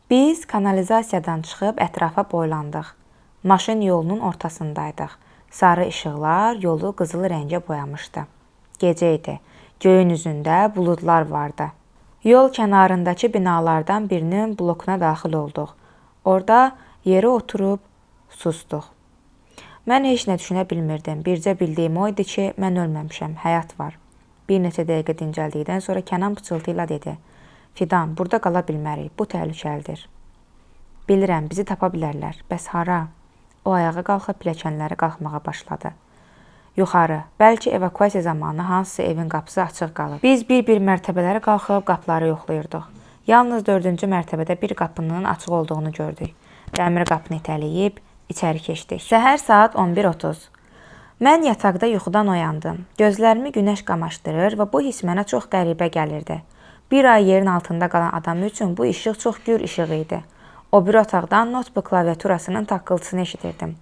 Biz kanalizasiyadan çıxıb ətrafa boylandıq. Maşın yolunun ortasındaydıq. Sarı işıqlar yolu qızıl rəngə boyamışdı. Gecə idi. Göyün üzündə buludlar vardı. Yol kənarındakı binalardan birinin blokuna daxil olduq. Orada yerə oturub sustuq. Mən heç nə düşünə bilmirdim. Bircə bildiyim o idi ki, mən ölməmişəm, həyat var. Bir neçə dəqiqə dincəldikdən sonra Kənan pıçıltı ilə dedi. Fidan, burada qala bilmərik, bu təhlükəlidir. Bilirəm, bizi tapa bilərlər. Bəs hara? O ayağa qalxıb pilləkənləri qalxmağa başladı. Yuxarı, bəlkə evakuasiya zamanı hansısa evin qapısı açıq qalıb. Biz bir mərtəbələri qalxıb qapıları yoxlayırdıq. Yalnız 4-cü mərtəbədə bir qapının açıq olduğunu gördük. Dəmir qapını itələyib içəri keçdik. Səhər saat 11:30. Mən yataqda yuxudan oyandım. Gözlərimi günəş qamaşdırır və bu hiss mənə çox qəribə gəlirdi. Bir ay yerin altında qalan adam üçün bu işıq çox gür işıq idi. O bir otaqdan notebook klaviaturasının taqqıltısını eşidirdim.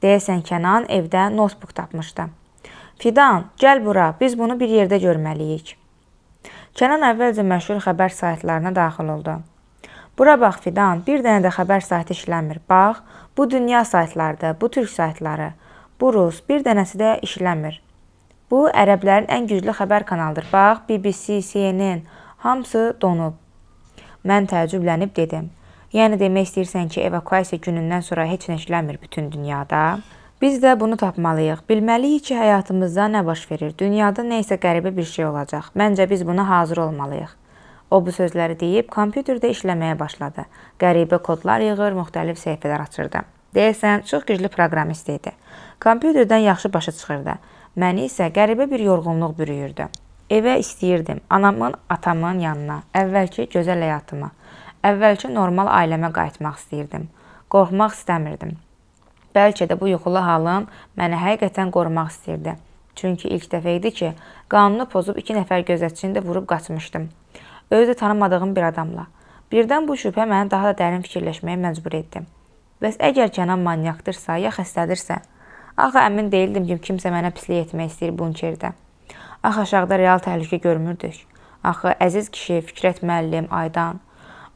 Deyəsən Kənan evdə notebook tapmışdı. Fidan, gəl bura, biz bunu bir yerdə görməliyik. Kənan əvvəlcə məşhur xəbər saytlarına daxil oldu. Bura bax Fidan, bir dənə də xəbər saytı işləmir. Bax, bu dünya saytlardır, bu türk saytları. Bu rus, bir dənəsi də işləmir. Bu ərəblərin ən güclü xəbər kanalıdır. Bax, BBC, CNN, hamısı donub. Mən təəccüblənib dedim. Yəni demək istəyirsən ki, evakuasiya günündən sonra heç nə işləmir bütün dünyada. Biz də bunu tapmalıyıq. Bilməliyik ki, həyatımızda nə baş verir. Dünyada nə isə qəribə bir şey olacaq. Məncə biz buna hazır olmalıyıq. O bu sözləri deyib kompüterdə işləməyə başladı. Qəribə kodlar yığır, müxtəlif səhifələr açırdı. Deyəsən, çox güclü proqramist idi. Kompüterdən yaxşı başa çıxırdı. Məni isə qəribə bir yorğunluq bürüyürdü. Evə istəyirdim. Anamın, atamın yanına. Əvvəlki gözəl həyatıma. Əvvəlki normal ailəmə qayıtmaq istəyirdim. Qorxmaq istəmirdim. Bəlkə də bu yuxulu halım məni həqiqətən qorumaq istəyirdi. Çünki ilk dəfə idi ki, qanunu pozub 2 nəfər gözətçini də vurub qaçmışdım. Özü də tanımadığım bir adamla. Birdən bu şübhə məni daha da dərin fikirləşməyə məcbur etdi. Bəs əgər Kənan manyakdırsa, ya xəstədirsə? Axı əmin deyildim ki, kimsə mənə pislik etmək istəyir Bunkerdə. Axı aşağıda real təhlükə görmürdük. Axı əziz kişi, Fikrət müəllim, Aydan.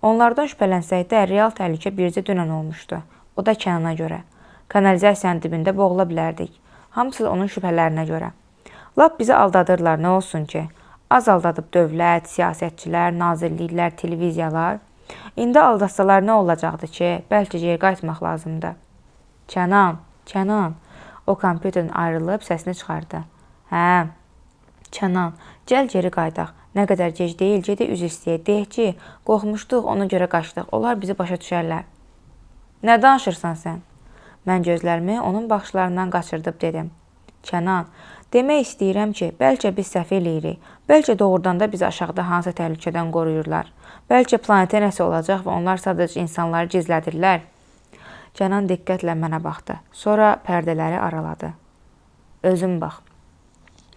Onlardan şübhələnsək də real təhlükə bircə dünən olmuşdu. O da Kənana görə. Kanalizasiyanın dibində boğula bilərdik. Hamısı da onun şübhələrinə görə. Lap bizi aldadırlar, nə olsun ki? Az aldadıb dövlət, siyasətçilər, nazirliklər, televiziyalar. İndi aldatsalar nə olacaqdı ki? Bəlkə geri qayıtmaq lazımdır. Kənan, Kənan. O kompüterdən ayrılıb səsini çıxardı. Hə, Kənan, gəl geri qayıdaq. Nə qədər gec deyil, gedək üz istəyək. Deyək ki, qorxmuşduq, ona görə qaçdıq. Onlar bizi başa düşərlər. Nə danışırsan sən? Mən gözlərimi onun baxışlarından qaçırdıb dedim. Kənan, demək istəyirəm ki, bəlkə biz səhv eləyirik. Bəlkə doğrudan da bizi aşağıda hansı təhlükədən qoruyurlar. Bəlkə planetə nəsə olacaq və onlar sadəcə insanları gizlədirlər. Kənan diqqətlə mənə baxdı. Sonra pərdələri araladı. Özün bax.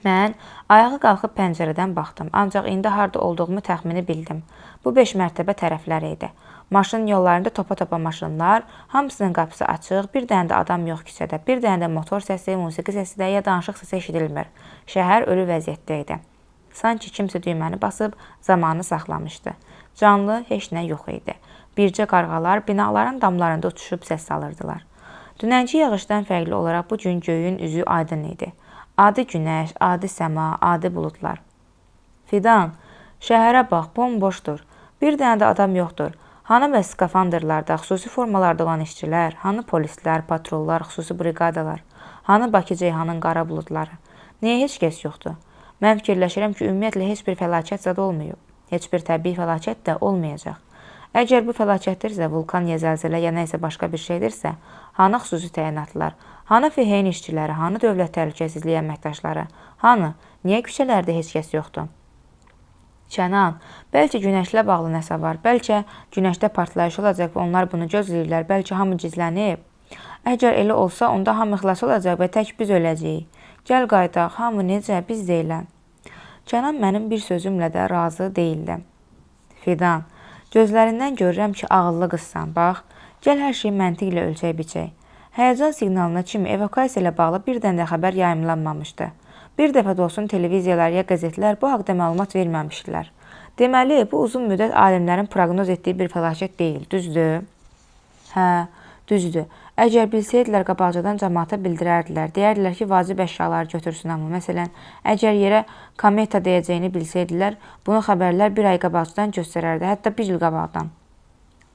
Mən ayağa qalxıb pəncərədən baxdım, ancaq indi harda olduğumu təxmini bildim. Bu 5 mərtəbə tərəfləri idi. Maşın yollarında topa-topa maşınlar, hamısının qapısı açıq, bir dənə də adam yox küçədə, bir dənə də motor səsi, musiqi səsi də ya danışıq səsi eşidilmir. Şəhər ölü vəziyyətdə idi. Sanki kimsə düyməni basıb zamanı saxlamışdı. Canlı heç nə yox idi. Bircə qarğalar binaların damlarında uçuşub səs salırdılar. Dünənki yağışdan fərqli olaraq bu gün göyün üzü aydın idi. Adi günəş, adi səma, adi buludlar. Fidan, şəhərə bax, bomboşdur. Bir dənə də adam yoxdur. Hanı bəs skafandrlarda, xüsusi formalarda olan işçilər, hanı polislər, patrollar, xüsusi briqadalar, hanı Bakı Ceyhanın qara buludları. Niyə heç kəs yoxdur? Mən fikirləşirəm ki, ümumiyyətlə heç bir fəlakət zad olmayıb. Heç bir təbii fəlakət də olmayacaq. Əgər bu fəlakətdirsə, vulkan, ya zəlzələ, ya nə isə başqa bir şeydirsə, hanı xüsusi təyinatlar, hanı FHN işçiləri, hanı dövlət təhlükəsizliyi əməkdaşları, hanı, niyə küçələrdə heç kəs yoxdur? Kənan, bəlkə günəşlə bağlı nəsə var, bəlkə günəşdə partlayış olacaq və onlar bunu gözləyirlər, bəlkə hamı gizlənib. Əgər elə olsa, onda hamı xilas olacaq və tək biz öləcəyik. Gəl qayıdaq, hamı necə, biz deyiləm. Kənan mənim bir sözümlə də razı deyildi. Fidan, gözlərindən görürəm ki, ağıllı qızsan, bax, gəl hər şeyi məntiqlə ölçək biçək. Həyəcan siqnalına kimi evakuasiya ilə bağlı bir dənə də xəbər yayımlanmamışdı. Bir dəfə də olsun televiziyalar ya qəzetlər bu haqda məlumat verməmişdilər. Deməli, bu uzun müddət alimlərin proqnoz etdiyi bir fəlakət deyil, düzdür? Hə, düzdür. Əgər bilsəydilər, qabaqcadan cəmaata bildirərdilər. Deyərdilər ki, vacib əşyaları götürsün, amma məsələn, əgər yerə kometa deyəcəyini bilsəydilər, bunu xəbərlər bir ay qabaqcadan göstərərdi, hətta bir il qabaqdan.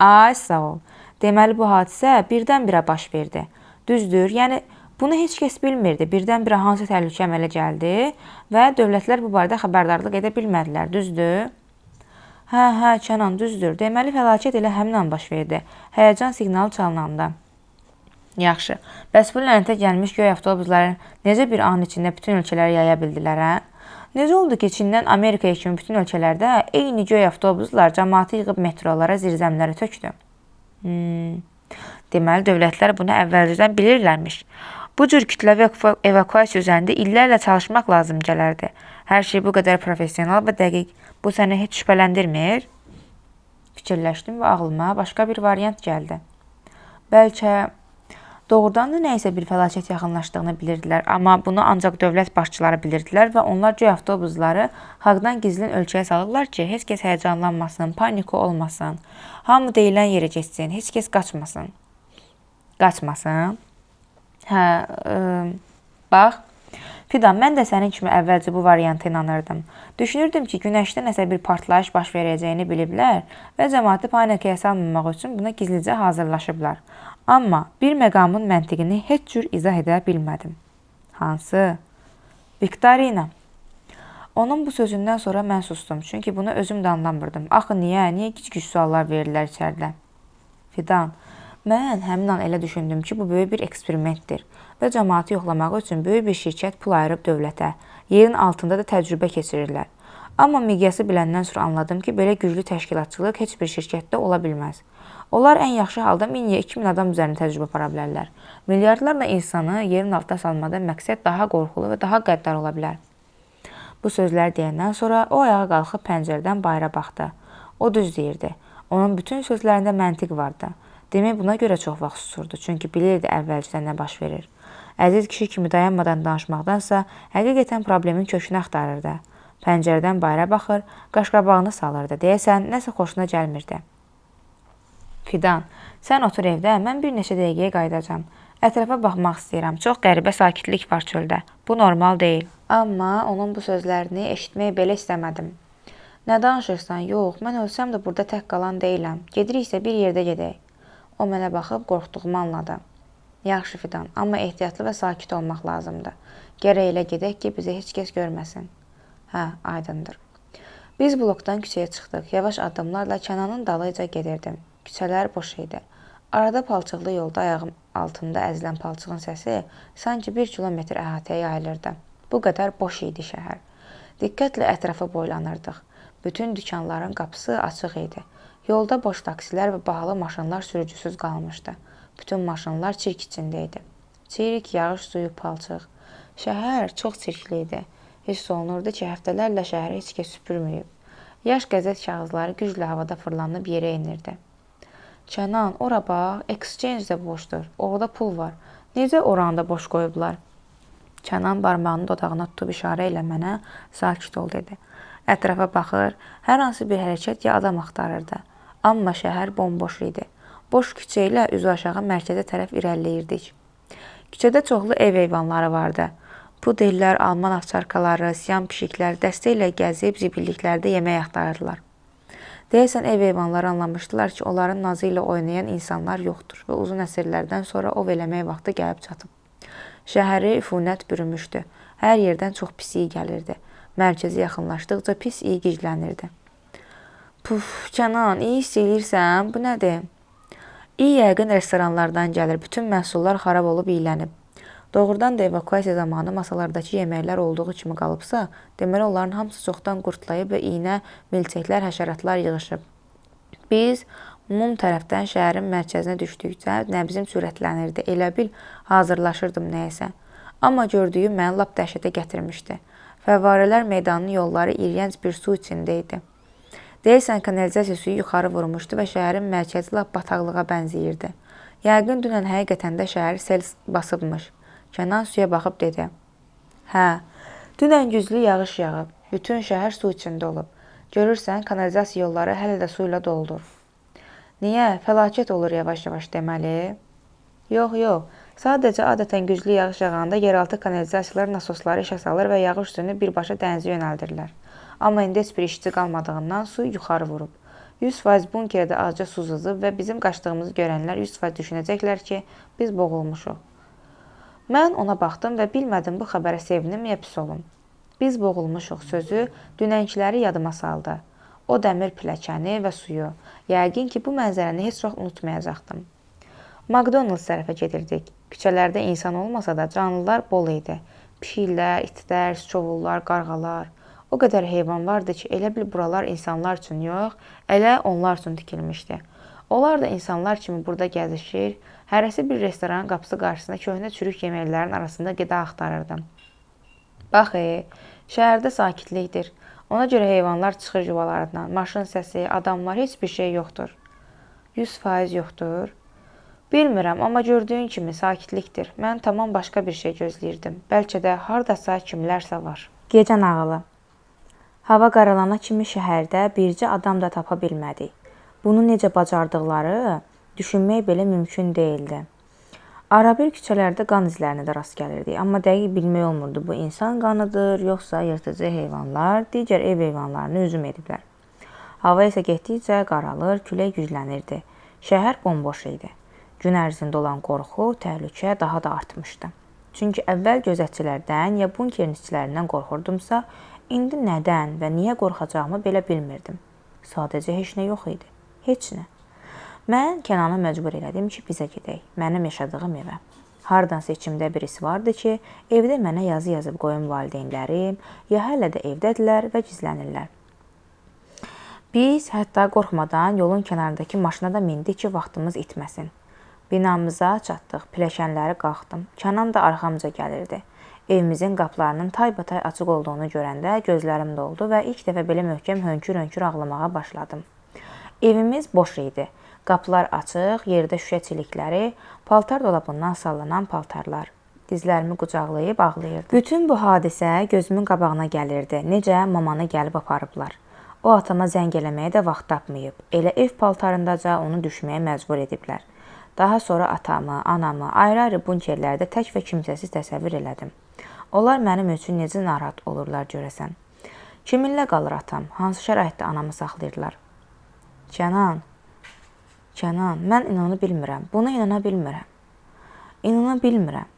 Ay, sağ ol. Deməli, bu hadisə birdən-birə baş verdi. Düzdür, yəni bunu heç kəs bilmirdi. Birdən-birə hansı təhlükə əmələ gəldi və dövlətlər bu barədə xəbərdarlıq edə bilmədilər, düzdür? Hə, Kənan, düzdür. Deməli, fəlakət elə həmin an baş verdi. Həyəcan siqnalı çalınanda. Yaxşı. Bəs bu lənətə gəlmiş göy avtobusları necə bir an içində bütün ölkələrə yaya bildilər, hə? Necə oldu ki, Çindən Amerikaya kimi bütün ölkələrdə eyni göy avtobuslar cəmaatı yığıb metrolara, zirzəmlərə tökdü? Deməli, dövlətlər bunu əvvəlcədən bilirlərmiş. Bu cür kütləvi evakuasiya üzərində illərlə çalışmaq lazım gələrdi. Hər şey bu qədər professional və dəqiq. Bu səni heç şübhələndirmir? Fikirləşdim və ağlıma başqa bir variant gəldi. Bəlkə doğrudan da nəysə bir fəlakət yaxınlaşdığını bilirdilər, amma bunu ancaq dövlət başçıları bilirdilər və onlar göy avtobusları xalqdan gizlin ölkəyə salıblar ki, heç kəs həyəcanlanmasın, panika olmasın, hamı deyilən yerə getsin, heç kəs qaçmasın. Qaçmasın? Hə, bax, Fidan, mən də sənin kimi əvvəlcə bu varianta inanırdım. Düşünürdüm ki, günəşdə nəsə bir partlayış baş verəcəyini biliblər və cəmaatı panikaya salmamaq üçün buna gizlicə hazırlaşıblar. Amma bir məqamın məntiqini heç cür izah edə bilmədim. Hansı? Viktorina. Onun bu sözündən sonra mən sustum, çünki bunu özüm də anlamırdım. Axı niyə güc-güc suallar verirlər içəridə? Fidan, mən həmin an elə düşündüm ki, bu böyük bir eksperimentdir və cəmaatı yoxlamaq üçün böyük bir şirkət pul ayırıb dövlətə, yerin altında da təcrübə keçirirlər. Amma miqyası biləndən sonra anladım ki, belə güclü təşkilatçılıq heç bir şirkətdə ola bilməz. Onlar ən yaxşı halda 1000-2000 adam üzərində təcrübə apara bilərlər. Milyardlarla insanı yerin altına salmada məqsəd daha qorxulu və daha qəddar ola bilər. Bu sözləri deyəndən sonra o ayağa qalxıb pəncərədən bayıra baxdı. O düz deyirdi. Onun bütün sözlərində məntiq vardı. Demək buna görə çox vaxt susurdu, çünki bilirdi əvvəlcədən nə baş verir. Əziz kişi kimi dayanmadan danışmaqdansa, həqiqətən problemin kökünü axtarırdı. Pəncərədən bayıra baxır, qaşqabağını salırdı. Deyəsən, nəsə xoşuna gəlmirdi. Fidan, sən otur evdə, mən bir neçə dəqiqəyə qayıdacam. Ətrafa baxmaq istəyirəm. Çox qəribə sakitlik var çöldə. Bu normal deyil. Amma onun bu sözlərini eşitmək belə istəmədim. Nə danışırsan? Yox, mən ölsəm də burada tək qalan deyiləm. Gediriksə bir yerdə gedək. O mənə baxıb qorxduğumu anladı. Yaxşı Fidan, amma ehtiyatlı və sakit olmaq lazımdır. Gərək elə gedək ki, bizi heç kəs görməsin. Hə, aydındır. Biz blokdan küçəyə çıxdıq. Yavaş addımlarla Kənanın dalıyca gedirdim. Küçələr boş idi. Arada palçıqlı yolda ayağım altında əzilən palçığın səsi sanki 1 kilometr əhatəyə yayılırdı. Bu qədər boş idi şəhər. Diqqətlə ətrafa boylanırdıq. Bütün dükanların qapısı açıq idi. Yolda boş taksilər və bahalı maşınlar sürücüsüz qalmışdı. Bütün maşınlar çirk içində idi. Çirik, yağış suyu, palçıq. Şəhər çox çirkli idi. Hiss olunurdu ki, həftələrlə şəhəri heç kəs süpürməyib. Yaş qəzet kağızları güclə havada fırlanıb yerə enirdi. Kənan, ora bax, exchange də boşdur. Orada pul var. Necə oranı da boş qoyublar? Kənan barmağını dodağına tutub işarə ilə mənə sakit ol dedi. Ətrafa baxır, hər hansı bir hərəkət ya adam axtarırdı. Amma şəhər bomboş idi. Boş küçə ilə üzü aşağı mərkəzə tərəf irəliləyirdik. Küçədə çoxlu ev heyvanları vardı. Pudellər, alman avçarkaları, siam pişiklər dəstə ilə gəzib zibilliklərdə yemək axtarırdılar. Deyəsən ev heyvanları anlamışdılar ki, onların nazı ilə oynayan insanlar yoxdur və uzun əsrlərdən sonra ov eləmək vaxtı gəlib çatıb. Şəhəri üfunət bürümüşdü. Hər yerdən çox pis iyi gəlirdi. Mərkəzi yaxınlaşdıqca pis iyi giclənirdi. Puf, Kənan, iyi hiss eləyirsən? Bu nədir? İyi yəqin restoranlardan gəlir. Bütün məhsullar xarab olub iyilənib. Doğrudan da evakuasiya zamanı masalardakı yeməklər olduğu kimi qalıbsa, deməli onların hamısı çoxdan qurtlayıb və iynə, milçəklər, həşəratlar yığışıb. Biz mum tərəfdən şəhərin mərkəzinə düşdükcə nəbzim sürətlənirdi. Elə bil hazırlaşırdım nəyəsə. Amma gördüyüm məni lap dəhşətə gətirmişdi. Fəvvarələr meydanın yolları iyrənc bir su içində idi. Deyəsən kanalizasiya suyu yuxarı vurmuşdu və şəhərin mərkəzi lap bataqlığa bənzəyirdi. Yəqin dünən həqiqətən də şəhəri sel basıbmış. Kənan suya baxıb dedi. Hə, dünən güclü yağış yağıb. Bütün şəhər su içində olub. Görürsən, kanalizasiya yolları hələ də su ilə doldur. Niyə? Fəlakət olur yavaş-yavaş deməli. Yox. Sadəcə adətən güclü yağış yağanda yeraltı kanalizasiyalar nasosları işə salır və yağış suyunu birbaşa dənizə yönəldirlər. Amma indi heç bir işçi qalmadığından su yuxarı vurub. 100% bunkerdə azca su sızıb və bizim qaçdığımızı görənlər 100% düşünəcəklər ki, biz boğulmuşuq. Mən ona baxdım və bilmədim bu xəbərə sevinim ya pis olum. Biz boğulmuşuq sözü dünənkiləri yadıma saldı. O dəmir pilləkəni və suyu. Yəqin ki, bu mənzərəni heç vaxt unutmayacaqdım. McDonald's tərəfə gedirdik. Küçələrdə insan olmasa da canlılar bol idi. Pişiklər, itlər, sıçovullar, qarğalar. O qədər heyvan vardı ki, elə bil buralar insanlar üçün yox, elə onlar üçün tikilmişdi. Onlar da insanlar kimi burada gəzişir, hərəsi bir restoranın qapısı qarşısında köhnə çürük yeməklərin arasında qida axtarırdım. Bax, şəhərdə sakitlikdir. Ona görə heyvanlar çıxır yuvalarından, maşın səsi, adamlar, heç bir şey yoxdur. 100% yoxdur. Bilmirəm, amma gördüyün kimi sakitlikdir. Mən tamam başqa bir şey gözləyirdim. Bəlkə də hardasa kimlərsə var. Gecə nağılı. Hava qaralana kimi şəhərdə bircə adam da tapa bilmədik. Bunu necə bacardıqları düşünmək belə mümkün deyildi. Arabir küçələrdə qan izlərinə də rast gəlirdik, amma dəqiq bilmək olmurdu bu insan qanıdır, yoxsa yırtıcı heyvanlar, digər ev heyvanlarını hücum ediblər. Hava isə getdikcə qaralır, külək güclənirdi. Şəhər bomboş idi. Gün ərzində olan qorxu, təhlükə daha da artmışdı. Çünki əvvəl gözətçilərdən ya bunkerin işçilərindən qorxurdumsa, indi nədən və niyə qorxacağımı belə bilmirdim. Sadəcə heç nə yox idi. Heç nə. Mən Kənanı məcbur elədim ki, bizə gedək, mənim yaşadığım evə. Hardansa içimdə birisi vardı ki, evdə mənə yazı yazıb qoyun valideynlərim, ya hələ də evdədirlər və gizlənirlər. Biz hətta qorxmadan yolun kənarındakı maşına da mindik ki, vaxtımız itməsin. Binamıza çatdıq, pilləkənləri qalxdım. Kənan da arxamca gəlirdi. Evimizin qapılarının taybatay açıq olduğunu görəndə gözlərim doldu və ilk dəfə belə möhkəm hönkür-hönkür ağlamağa başladım. Evimiz boş idi. Qapılar açıq, yerdə şüşə çilikləri, paltar dolabından sallanan paltarlar. Dizlərimi qucaqlayıb ağlayırdı. Bütün bu hadisə gözümün qabağına gəlirdi. Necə mamanı gəlib aparıblar. O atama zəng eləməyə də vaxt tapmayıb. Elə ev paltarındaca onu düşməyə məcbur ediblər. Daha sonra atamı, anamı ayrı-ayrı bunkerlərdə tək və kimsəsiz təsəvvür elədim. Onlar mənim üçün necə narahat olurlar görəsən. Kiminlə qalır atam? Hansı şəraitdə anamı saxlayırlar? Kənan, mən inanı bilmirəm. Buna inana bilmirəm. İnana bilmirəm.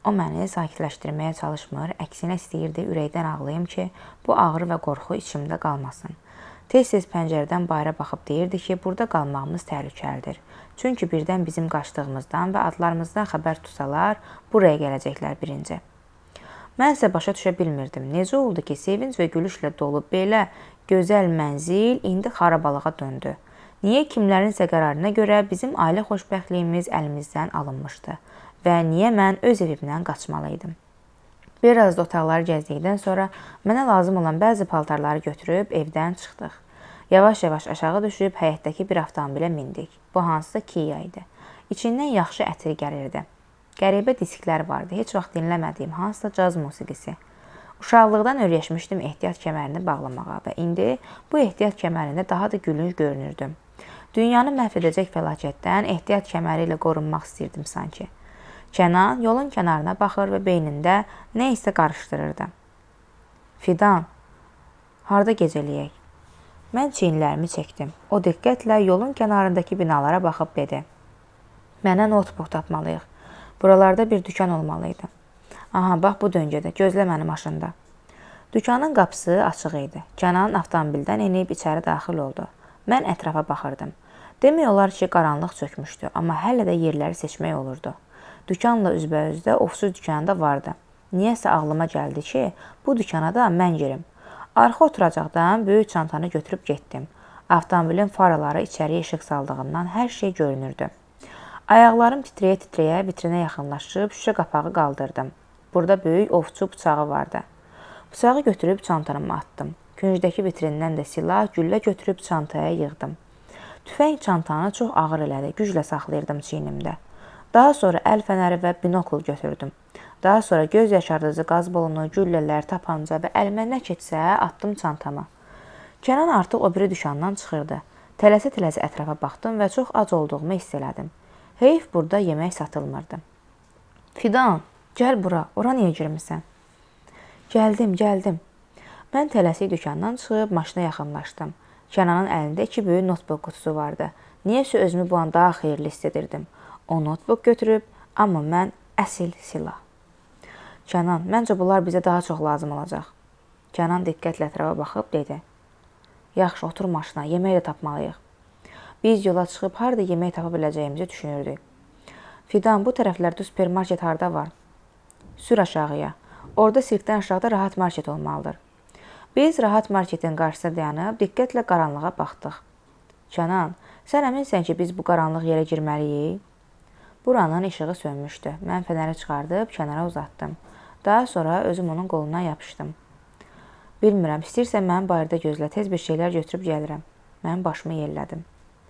O məni sakitləşdirməyə çalışmır, əksinə istəyirdi ürəkdən ağlayım ki, bu ağrı və qorxu içimdə qalmasın. Tez-tez pəncərədən bayıra baxıb deyirdi ki, burada qalmağımız təhlükəlidir. Çünki birdən bizim qaçdığımızdan və adlarımızdan xəbər tutsalar, buraya gələcəklər birinci. Mən isə başa düşə bilmirdim. Necə oldu ki, sevinc və gülüşlə dolub belə gözəl mənzil indi xarabalığa döndü? Niyə kimlərinsə qərarına görə bizim ailə xoşbəxtliyimiz əlimizdən alınmışdı? Və niyə mən öz evimdən qaçmalıydım? Biraz da otaqları gəzdikdən sonra mənə lazım olan bəzi paltarları götürüb evdən çıxdıq. Yavaş-yavaş aşağı düşüb həyətdəki bir avtomobilə mindik. Bu hansısa Kia idi. İçindən yaxşı ətir gəlirdi. Qəribə disklər vardı, heç vaxt dinləmədiyim hansısa caz musiqisi. Uşaqlıqdan öyrəşmişdim ehtiyat kəmərini bağlamağa və indi bu ehtiyat kəmərində daha da gülünc görünürdüm. Dünyanı məhv edəcək fəlakətdən ehtiyat kəməri ilə qorunmaq istirdim sanki. Kənan yolun kənarına baxır və beynində nə isə qarışdırırdı. Fidan, harda gecələyək? Mən çiyinlərimi çəkdim. O diqqətlə yolun kənarındakı binalara baxıb dedi. Mənə notebook tapmalıyıq. Buralarda bir dükan olmalıydı. Aha, bax bu döngədə, gözlə məni maşında. Dükanın qapısı açıq idi. Kənan avtomobildən enib içəri daxil oldu. Mən ətrafa baxırdım. Demək olar ki, qaranlıq çökmüşdü, amma hələ də yerləri seçmək olurdu. Dükanla üzbəyüzdə ovsuz dükanı da vardı. Niyəsə ağlıma gəldi ki, bu dükana da mən girim. Arxa oturacaqdan böyük çantanı götürüb getdim. Avtomobilin faraları içəriyə işıq saldığından hər şey görünürdü. Ayaqlarım titrəyə-titrəyə vitrinə yaxınlaşıb şüşə qapağı qaldırdım. Burada böyük ovçu bıçağı vardı. Bıçağı götürüb çantanıma atdım. Küncdəki vitrindən də silah, güllə götürüb çantaya yığdım. Tüfəng çantanı çox ağır elədi, güclə saxlayırdım çiynimdə. Daha sonra əl fənəri və binokl götürdüm. Daha sonra göz yaşardıcı qaz balonu, güllələr, tapanca və əlimə nə keçsə atdım çantama. Kənan artıq o biri dükandan çıxırdı. Tələsə-tələsə ətrafa baxdım və çox ac olduğumu hiss elədim. Heyf, burada yemək satılmırdı. Fidan, gəl bura, ora niyə girmisən? Gəldim. Mən tələsik dükandan çıxıb maşına yaxınlaşdım. Kənanın əlində 2 böyük notebook qutusu vardı. Niyəsə özümü bu an daha xeyirli hiss edirdim. O notebook götürüb, amma mən əsil silah. Kənan, məncə bunlar bizə daha çox lazım olacaq. Kənan diqqətlə ətrafa baxıb dedi. Yaxşı, otur maşına, yemək də tapmalıyıq. Biz yola çıxıb harada yemək tapa biləcəyimizi düşünürdük. Fidan, bu tərəflərdə supermarket harda var? Sür aşağıya. Orada sirkdən aşağıda rahat market olmalıdır. Biz rahat marketin qarşısında dayanıb diqqətlə qaranlığa baxdıq. Kənan, sən əminsən ki, biz bu qaranlıq yerə girməliyik? Buranın işığı sönmüşdü. Mən fənəri çıxardıb kənara uzatdım. Daha sonra özüm onun qolundan yapışdım. Bilmirəm, istəyirsən mənim barədə gözlə, tez bir şeylər götürüb gəlirəm. Mən başımı yellədim.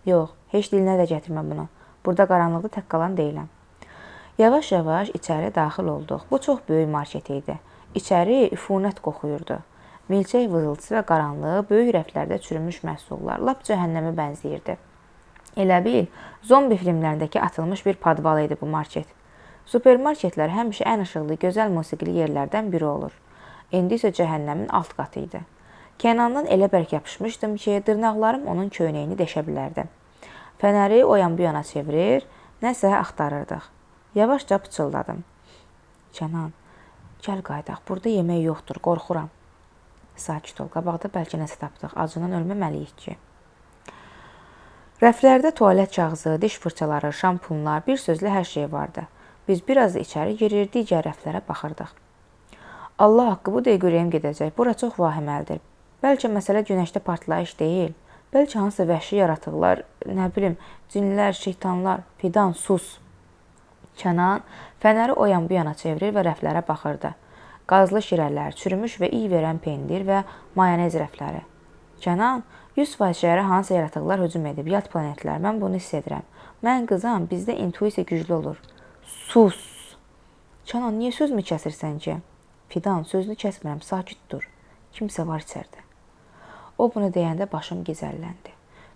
Yox, heç dilinə də gətirmə bunu. Burada qaranlıqda tək qalan deyiləm. Yavaş-yavaş içəri daxil olduq. Bu çox böyük market idi. İçəri üfunət qoxuyurdu. Milçək vızıltısı və qaranlığı, böyük rəflərdə çürümüş məhsullar, lap cəhənnəmə bənzəyirdi. Elə bil, zombi filmlərindəki atılmış bir padval idi bu market. Supermarketlər həmişə ən işıqlı, gözəl musiqili yerlərdən biri olur. İndi isə cəhənnəmin alt qatı idi. Kənandan elə bərk yapışmışdım ki, dırnaqlarım onun köynəyini deşə bilərdi. Fənəri o yan bu yana çevirir, nəsə axtarırdıq. Yavaşca pıçıldadım. Kənan, gəl qaydaq, burada yemək yoxdur, qorxuram. Sakit ol, qabaqda bəlkə nəsə tapdıq, acından ölməməliyik ki. Rəflərdə tualet kağızı, diş fırçaları, şampunlar, bir sözlə hər şey vardı. Biz biraz da içəri girir, digər rəflərə baxırdıq. Allah haqqı, bu dəqiqə ürəyim gedəcək, bura çox vahiməlidir. Bəlkə məsələ günəşdə partlayış deyil, bəlkə hansısa vəhşi yaratıqlar, nə bilim, cinlər, şeytanlar. Fidan, sus. Kənan fənəri o yan bu yana çevirir və rəflərə baxırdı. Qazlı şirələr, çürümüş və iy verən pendir və mayonez rəfləri. Kənan, 100% şəhərə hansısa yaratıqlar hücum edib, yad planetlər, mən bunu hiss edirəm. Mən qızam, bizdə intuisiya güclü olur. Sus! Kənan, niyə sözümü kəsirsən ki? Fidan, sözünü kəsmirəm, sakit dur. Kimsə var içərdə. O bunu deyəndə başım gizəlləndi.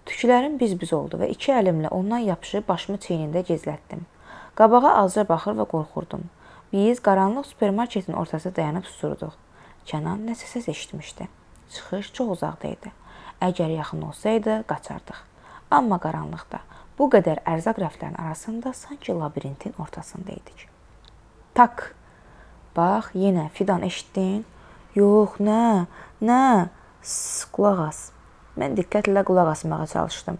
Tüklərim biz-biz oldu və 2 əlimlə ondan yapışıb başımı çiynində gizlətdim. Qabağa azca baxır və qorxurdum. Biz qaranlıq supermarketin ortasında dayanıb susurduq. Kənan nəsə səs eşitmişdi. Çıxış çox uzaqda idi. Əgər yaxın olsaydı, qaçardıq. Amma qaranlıqda, bu qədər ərzaq rəflərinin arasında sanki labirintin ortasında idik. Tak! Bax, yenə, Fidan, eşitdin? Yox, nə? Qulaq as. Mən diqqətlə qulaq asmağa çalışdım.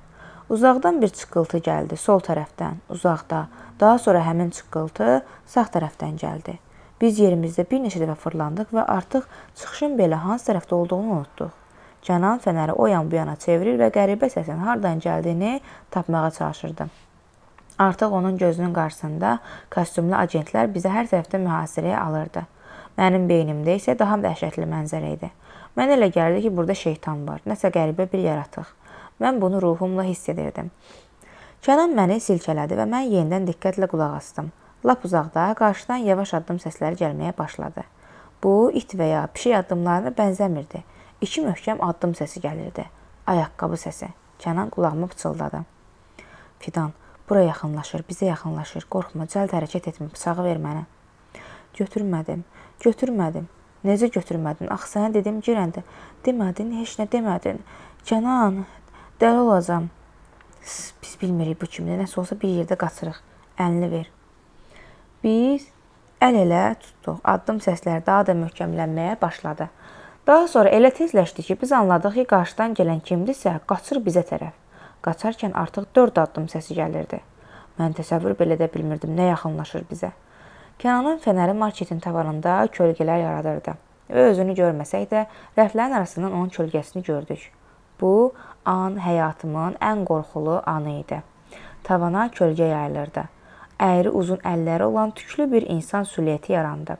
Uzaqdan bir çıqqıltı gəldi, sol tərəfdən, uzaqda. Daha sonra həmin çıqqıltı sağ tərəfdən gəldi. Biz yerimizdə bir neçə dəfə fırlandıq və artıq çıxışın belə hansı tərəfdə olduğunu unutduq. Kənan fənəri o yan bu yana çevirir və qəribə səsin hardan gəldiyini tapmağa çalışırdı. Artıq onun gözünün qarşısında kostyumlu agentlər bizə hər tərəfdən mühasirəyə alırdı. Mənim beynimdə isə daha dəhşətli mənzərə idi. Mənə elə gəldi ki, burada şeytan var, nəsə qəribə bir yaratıq. Mən bunu ruhumla hiss edirdim. Kənan məni silkələdi və mən yenidən diqqətlə qulaq asdım. Lap uzaqda qarşıdan yavaş addım səsləri gəlməyə başladı. Bu, it və ya pişik addımlarına bənzəmirdi. 2 möhkəm addım səsi gəlirdi. Ayaqqabı səsi. Kənan qulağıma pıçıldadı. Fidan, bura yaxınlaşır, bizə yaxınlaşır. Qorxma, cəld hərəkət etmə, bıçağı ver mənə. Götürmədim. Necə götürmədin? Axı sənə dedim girəndə. Demədin, heç nə demədin. Kənan, dəli olacam. Biz bilmirik bu kimdir. Nəsə olsa bir yerdə qaçırıq. Əlini ver. Biz əl-elə tutduq. Addım səsləri daha da möhkəmlənməyə başladı. Daha sonra elə tezləşdi ki, biz anladıq ki, qarşıdan gələn kimdirsə, qaçır bizə tərəf. Qaçarkən artıq 4 addım səsi gəlirdi. Mən təsəvvür belə də bilmirdim, nə yaxınlaşır bizə. Kənanın fənəri marketin tavanında kölgələr yaradırdı. Və özünü görməsək də, rəflərin arasından onun kölgəsini gördük. Bu, an həyatımın ən qorxulu anı idi. Tavana kölgə yayılırdı. Əyri uzun əlləri olan tüklü bir insan silüeti yarandı.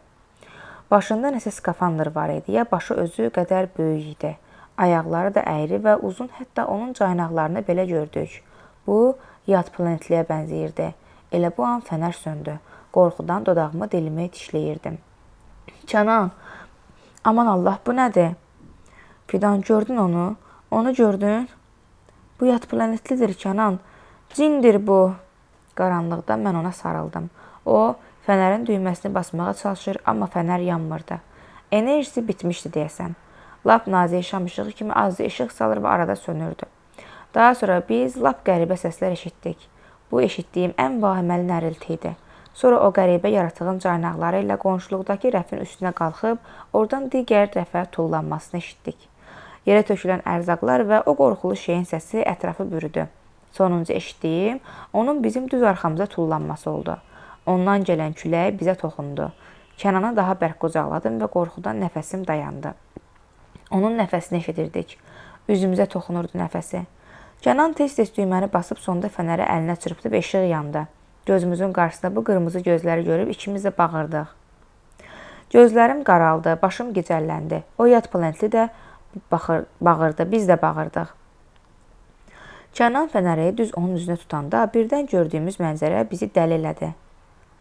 Başında nəsə skafandr var idi, ya başı özü qədər böyük idi. Ayaqları da əyri və uzun, hətta onun caynaqlarını belə gördük. Bu, yad planetliyə bənzəyirdi. Elə bu an fənər söndü. Qorxudan dodağımı dilimə dişləyirdim. Kənan, aman Allah, bu nədir? Fidan, gördün onu? Onu gördün? Bu yad planetlidir Kənan. Cindir bu. Qaranlıqda mən ona sarıldım. O, fənərin düyməsini basmağa çalışır, amma fənər yanmırdı. Enerjisi bitmişdi deyəsən. Lap nazik şam işığı kimi azca işıq salır və arada sönürdü. Daha sonra biz lap qəribə səslər eşitdik. Bu eşitdiyim ən vahiməli nərilti idi. Sonra o qəribə yaratığın caynaqları ilə qonşuluqdakı rəfin üstünə qalxıb, oradan digər rəfə tullanmasını eşitdik. Yerə tökülən ərzaqlar və o qorxulu şeyin səsi ətrafı bürüdü. Sonuncu eşitdiyim onun bizim düz arxamıza tullanması oldu. Ondan gələn külək bizə toxundu. Kənanı daha bərk qucaqladım və qorxudan nəfəsim dayandı. Onun nəfəsini eşidirdik. Üzümüzə toxunurdu nəfəsi. Kənan tez-tez düyməni basıb sonda fənəri əlinə çırpdı və işıq yandı. Gözümüzün qarşısında bu qırmızı gözləri görüb ikimiz də bağırdıq. Gözlərim qaraldı, başım gicəlləndi. O yad planetli də bağırdı, biz də bağırdıq. Kənan fənəri düz onun üzünə tutanda birdən gördüyümüz mənzərə bizi dəli elədi.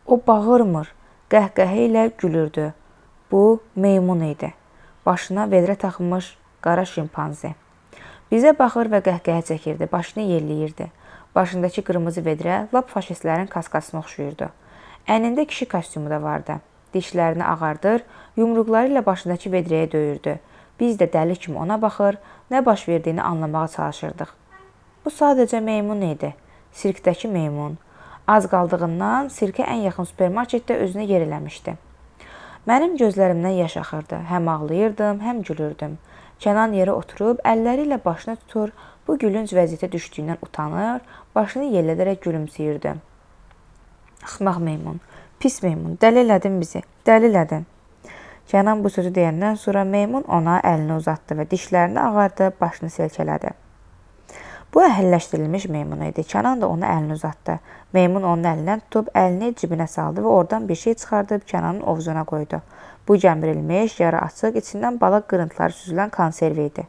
O bağırmır, qəhqəhə ilə gülürdü. Bu meymun idi. Başına vedrə taxılmış qara şimpanzi. Bizə baxır və qəhqəhə çəkirdi, başını yelləyirdi. Başındakı qırmızı vedrə lap faşistlərin kaskasına oxşuyurdu. Əynində kişi kostyumu da vardı. Dişlərini ağardır, yumruqları ilə başındakı vedrəyə döyürdü. Biz də dəli kimi ona baxır, nə baş verdiyini anlamağa çalışırdıq. Bu sadəcə meymun idi. Sirkdəki meymun. Az qaldığından sirkə ən yaxın supermarketdə özünə yer eləmişdi. Mənim gözlərimdən yaş axırdı. Həm ağlayırdım, həm gülürdüm. Kənan yerə oturub, əlləri ilə başını tutur, bu gülünc vəziyyətə düşdüyündən utanır, başını yellədərək gülümsəyirdi. Axmaq meymun, pis meymun, dəli elədin bizi, dəli elədin. Kənan bu sözü deyəndən sonra meymun ona əlini uzatdı və dişlərini ağardı, başını silkələdi. Bu əhəlləşdirilmiş meymun idi. Kənan da ona əlini uzatdı. Meymun onun əlindən tutub əlini cibinə saldı və oradan bir şey çıxardıb Kənanın ovzuna qoydu. Bu gəmirilmiş, yarı açıq, içindən balıq qırıntıları süzülən konserv idi.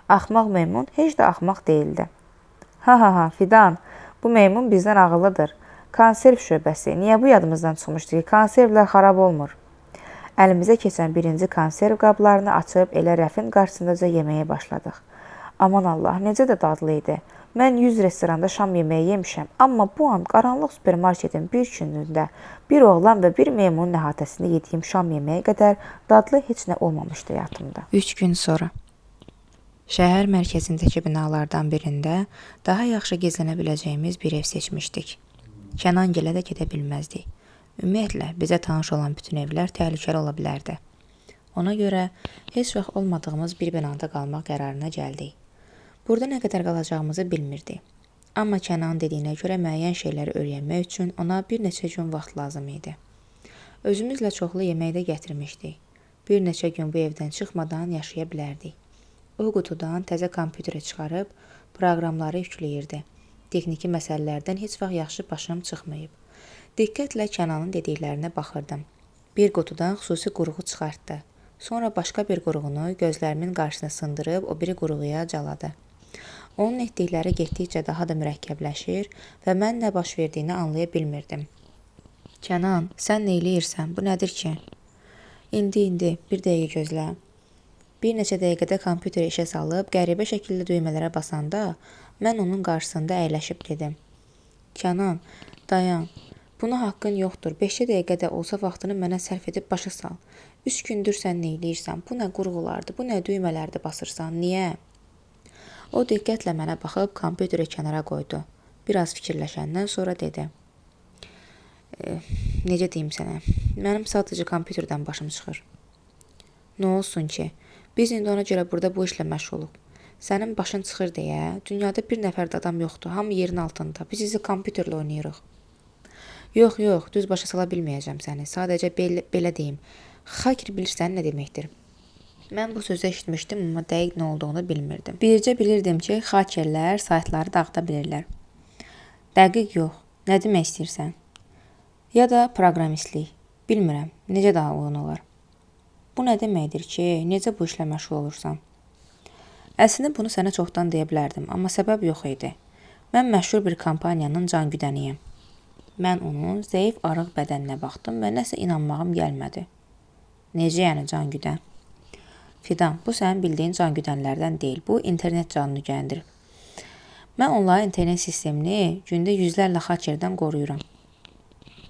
Axmaq meymun heç də axmaq deyildi. Ha, Fidan, bu meymun bizdən ağıllıdır. Konserv şöbəsi, niyə bu yadımızdan çıxmışdı ki, konservlər xarab olmur? Əlimizə keçən birinci konserv qablarını açıb elə rəfin qarşısındaca yeməyə başladıq. Aman Allah, necə də dadlı idi. Mən 100 restoranda şam yeməyi yemişəm, amma bu an qaranlıq supermarketin bir günlüyündə bir oğlan və bir meymunun əhatəsində yediyim şam yeməyi qədər dadlı heç nə olmamışdı həyatımda. 3 gün sonra şəhər mərkəzindəki binalardan birində daha yaxşı gizlənə biləcəyimiz bir ev seçmişdik. Kənan gilə də gedə bilməzdik. Ümumiyyətlə, bizə tanış olan bütün evlər təhlükəli ola bilərdi. Ona görə heç vaxt olmadığımız bir binada qalmaq qərarına gəldik. Burada nə qədər qalacağımızı bilmirdik. Amma Kənanın dediyinə görə müəyyən şeyləri öyrənmək üçün ona bir neçə gün vaxt lazım idi. Özümüzlə çoxlu yemək də gətirmişdik. Bir neçə gün bu evdən çıxmadan yaşaya bilərdik. O qutudan təzə kompüterə çıxarıb proqramları yükləyirdi. Texniki məsələlərdən heç vaxt yaxşı başım çıxmayıb. Diqqətlə Kənanın dediklərinə baxırdım. Bir qutudan xüsusi qurğu çıxartdı. Sonra başqa bir qurğunu gözlərimin qarşısına sındırıb o biri qurğuya caladı. Onun etdikləri getdikcə daha da mürəkkəbləşir və mən nə baş verdiyini anlaya bilmirdim. Kənan, sən nə eləyirsən? Bu nədir ki? İndi, bir dəqiqə gözlə. Bir neçə dəqiqədə kompüteri işə salıb, qəribə şəkildə düymələrə basanda, mən onun qarşısında əyləşib dedim. Kənan, dayan. Buna haqqın yoxdur. 5 dəqiqə də olsa vaxtını mənə sərf edib başa sal. 3 gündür sən nə eləyirsən? Bu nə qurğulardır, bu nə düymələrdir basırsan? Niyə? O diqqətlə mənə baxıb kompüteri kənara qoydu. Biraz fikirləşəndən sonra dedi. Necə deyim sənə? Mənim sadəcə kompüterdən başım çıxır. Nə olsun ki? Biz indi ona görə burada bu işlə məşğuluq. Sənin başın çıxır deyə, dünyada bir nəfər də adam yoxdur, hamı yerin altında. Biz izi kompüterlə oynayırıq. Yox, düz başa sala bilməyəcəm səni. Sadəcə belə deyim. Hacker bilirsən nə deməkdir? Mən bu sözü eşitmişdim, amma dəqiq nə olduğunu bilmirdim. Bircə bilirdim ki, hakerlər saytları dağıda bilirlər. Dəqiq yox. Nə demək istəyirsən? Ya da proqramistlik. Bilmirəm. Necə daha uyğun olar? Bu nə deməkdir ki, necə bu işlə məşğul olursan? Əslində bunu sənə çoxdan deyə bilərdim, amma səbəb yox idi. Mən məşhur bir kampaniyanın can güdəniyəm. Mən onun zəif arıq bədəninə baxdım və nəsə inanmağım gəlmədi. Necə yəni can güdən? Fidan, bu sənin bildiyin can güdənlərdən deyil. Bu internet canını güdəndir. Mən onların internet sistemini gündə yüzlərlə hakerdən qoruyuram.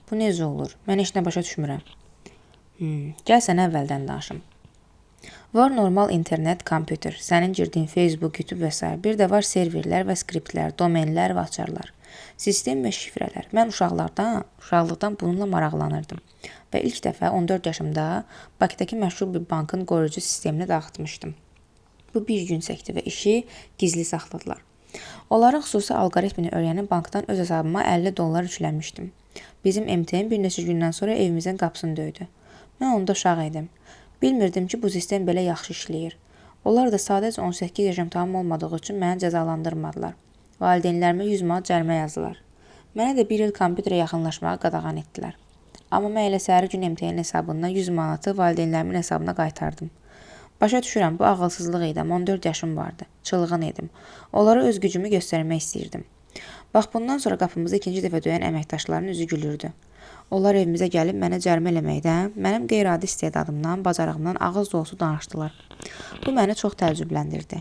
Bu necə olur? Mən heç nə başa düşmürəm. Gəl sənə əvvəldən danışım. Var normal internet, kompüter, sənin girdiyin Facebook, YouTube və s. Bir də var serverlər və skriptlər, domenlər və açarlar, sistem və şifrələr. Mən uşaqlıqdan bununla maraqlanırdım və ilk dəfə 14 yaşımda Bakıdakı məşhur bir bankın qoruyucu sistemini dağıtmışdım. Bu bir gün çəkdi və işi gizli saxladılar. Onların xüsusi alqoritmini öyrənib bankdan öz hesabıma $50 yükləmişdim. Bizim MTN bir neçə gündən sonra evimizin qapısını döydü. Mən onda uşaq idim. Bilmirdim ki, bu sistem belə yaxşı işləyir. Onlar da sadəcə 18 yaşım tamam olmadığı üçün məni cəzalandırmadılar. Valideynlərimə 100 manat cərimə yazdılar. Mənə də bir il kompüterə yaxınlaşmağa qadağan etdilər. Amma mən elə səhəri gün MTN hesabından 100 manatı valideynlərimin hesabına qaytardım. Başa düşürəm, bu ağılsızlıq idi, 14 yaşım vardı. Çılğın idim. Onlara öz gücümü göstərmək istəyirdim. Bax, bundan sonra qapımızı ikinci dəfə döyən əməkdaşların üzü gülürdü. Onlar evimizə gəlib mənə cərimə eləməkdən, mənim qeyri-adi istedadımdan, bacarığımdan ağız dolusu danışdılar. Bu məni çox təəccübləndirdi.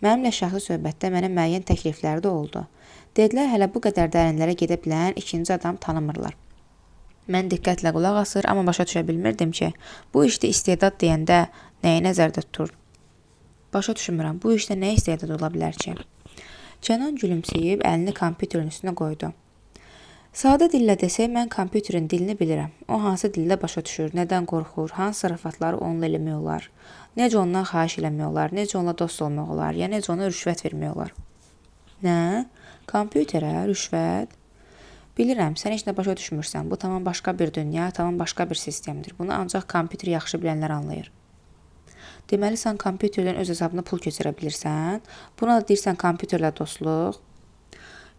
Mənimlə şəxsi söhbətdə mənə müəyyən təklifləri də oldu. Dedilər, hələ bu qədər dərinlərə gedə bilən ikinci adam tanımırlar. Mən diqqətlə qulaq asır, amma başa düşə bilmirdim ki, bu işdə istedad deyəndə nəyi nəzərdə tutur? Başa düşmürəm, bu işdə nə istedad ola bilər ki? Kənan gülümsəyib əlini kompüterin üstünə qoydu. Sadə dillə desək, mən kompüterin dilini bilirəm. O hansı dildə başa düşür, nədən qorxur, hansı zarafatları onunla eləmək olar, necə ondan xahiş eləmək olar, necə onunla dost olmaq olar, ya necə ona rüşvət vermək olar. Nə? Kompüterə rüşvət? Bilirəm, sən heç nə başa düşmürsən. Bu tamam başqa bir dünya, tamam başqa bir sistemdir. Bunu ancaq kompüteri yaxşı bilənlər anlayır. Deməli, sən kompüterdən öz hesabına pul keçirə bilirsən. Buna da deyirsən kompüterlə dostluq.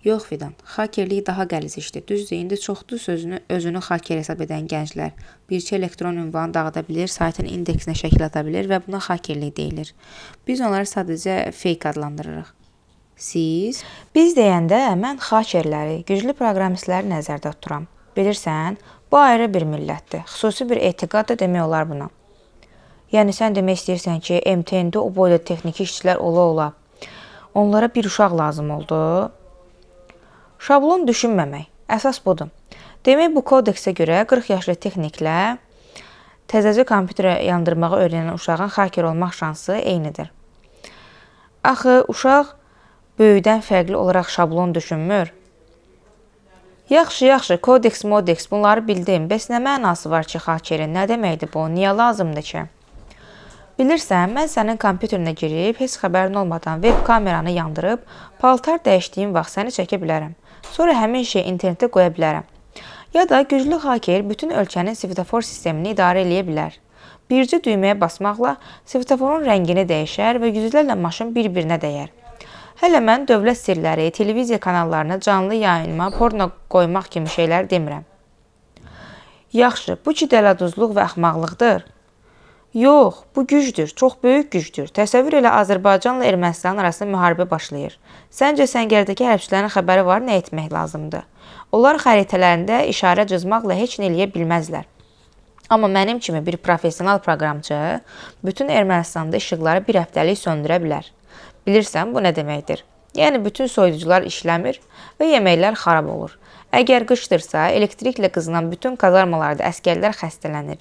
Yox Fidan, hakerlik daha qəliz işdir. Düzdür, indi çoxdur özünü haker hesab edən gənclər. Birçə elektron ünvanı dağıda bilir, saytın indeksinə şəkil ata bilir və buna hakerlik deyilir. Biz onları sadəcə fake adlandırırıq. Siz? Biz deyəndə mən hakerləri, güclü proqramistləri nəzərdə tuturam. Bilirsən, bu ayrı bir millətdir. Xüsusi bir etiqad da demək olar buna. Yəni sən demək istəyirsən ki, MTN-də o boyda texniki işçilər ola-ola. Onlara bir uşaq lazım oldu. Şablon düşünməmək. Əsas budur. Demək, bu kodeksə görə 40 yaşlı texniklə təzəcə kompüterə yandırmağı öyrənən uşağın haker olmaq şansı eynidir. Axı, uşaq böyükdən fərqli olaraq şablon düşünmür. Yaxşı, kodeks, modeks bunları bildim. Bəs nə mənası var ki, hakerin? Nə deməkdir bu? Niyə lazımdır ki? Bilirsən, mən sənin kompüterinə girib, heç xəbərin olmadan web kameranı yandırıb, paltar dəyişdiyim vaxt səni çəkə bilərəm. Sonra həmin şeyi internetə qoya bilərəm. Ya da güclü haker bütün ölkənin svetofor sistemini idarə eləyə bilər. Bircə düyməyə basmaqla svetoforun rəngini dəyişər və yüzlərlə maşın bir-birinə dəyər. Hələ mən dövlət sirləri, televiziya kanallarına canlı yayınma, porno qoymaq kimi şeylər demirəm. Yaxşı, bu ki dələduzluq və axmaqlıqdır. Yox, bu gücdür, çox böyük gücdür. Təsəvvür elə Azərbaycanla Ermənistanın arasında müharibə başlayır. Səncə səngərdəki hərbçilərin xəbəri var, nə etmək lazımdır? Onlar xəritələrində işarə cızmaqla heç nə eləyə bilməzlər. Amma mənim kimi bir professional proqramçı bütün Ermənistanda işıqları bir həftəlik söndürə bilər. Bilirsən, bu nə deməkdir? Yəni, bütün soyuducular işləmir və yeməklər xarab olur. Əgər qışdırsa, elektriklə qızınan bütün kazarmalarda əskərlər xəstələnir.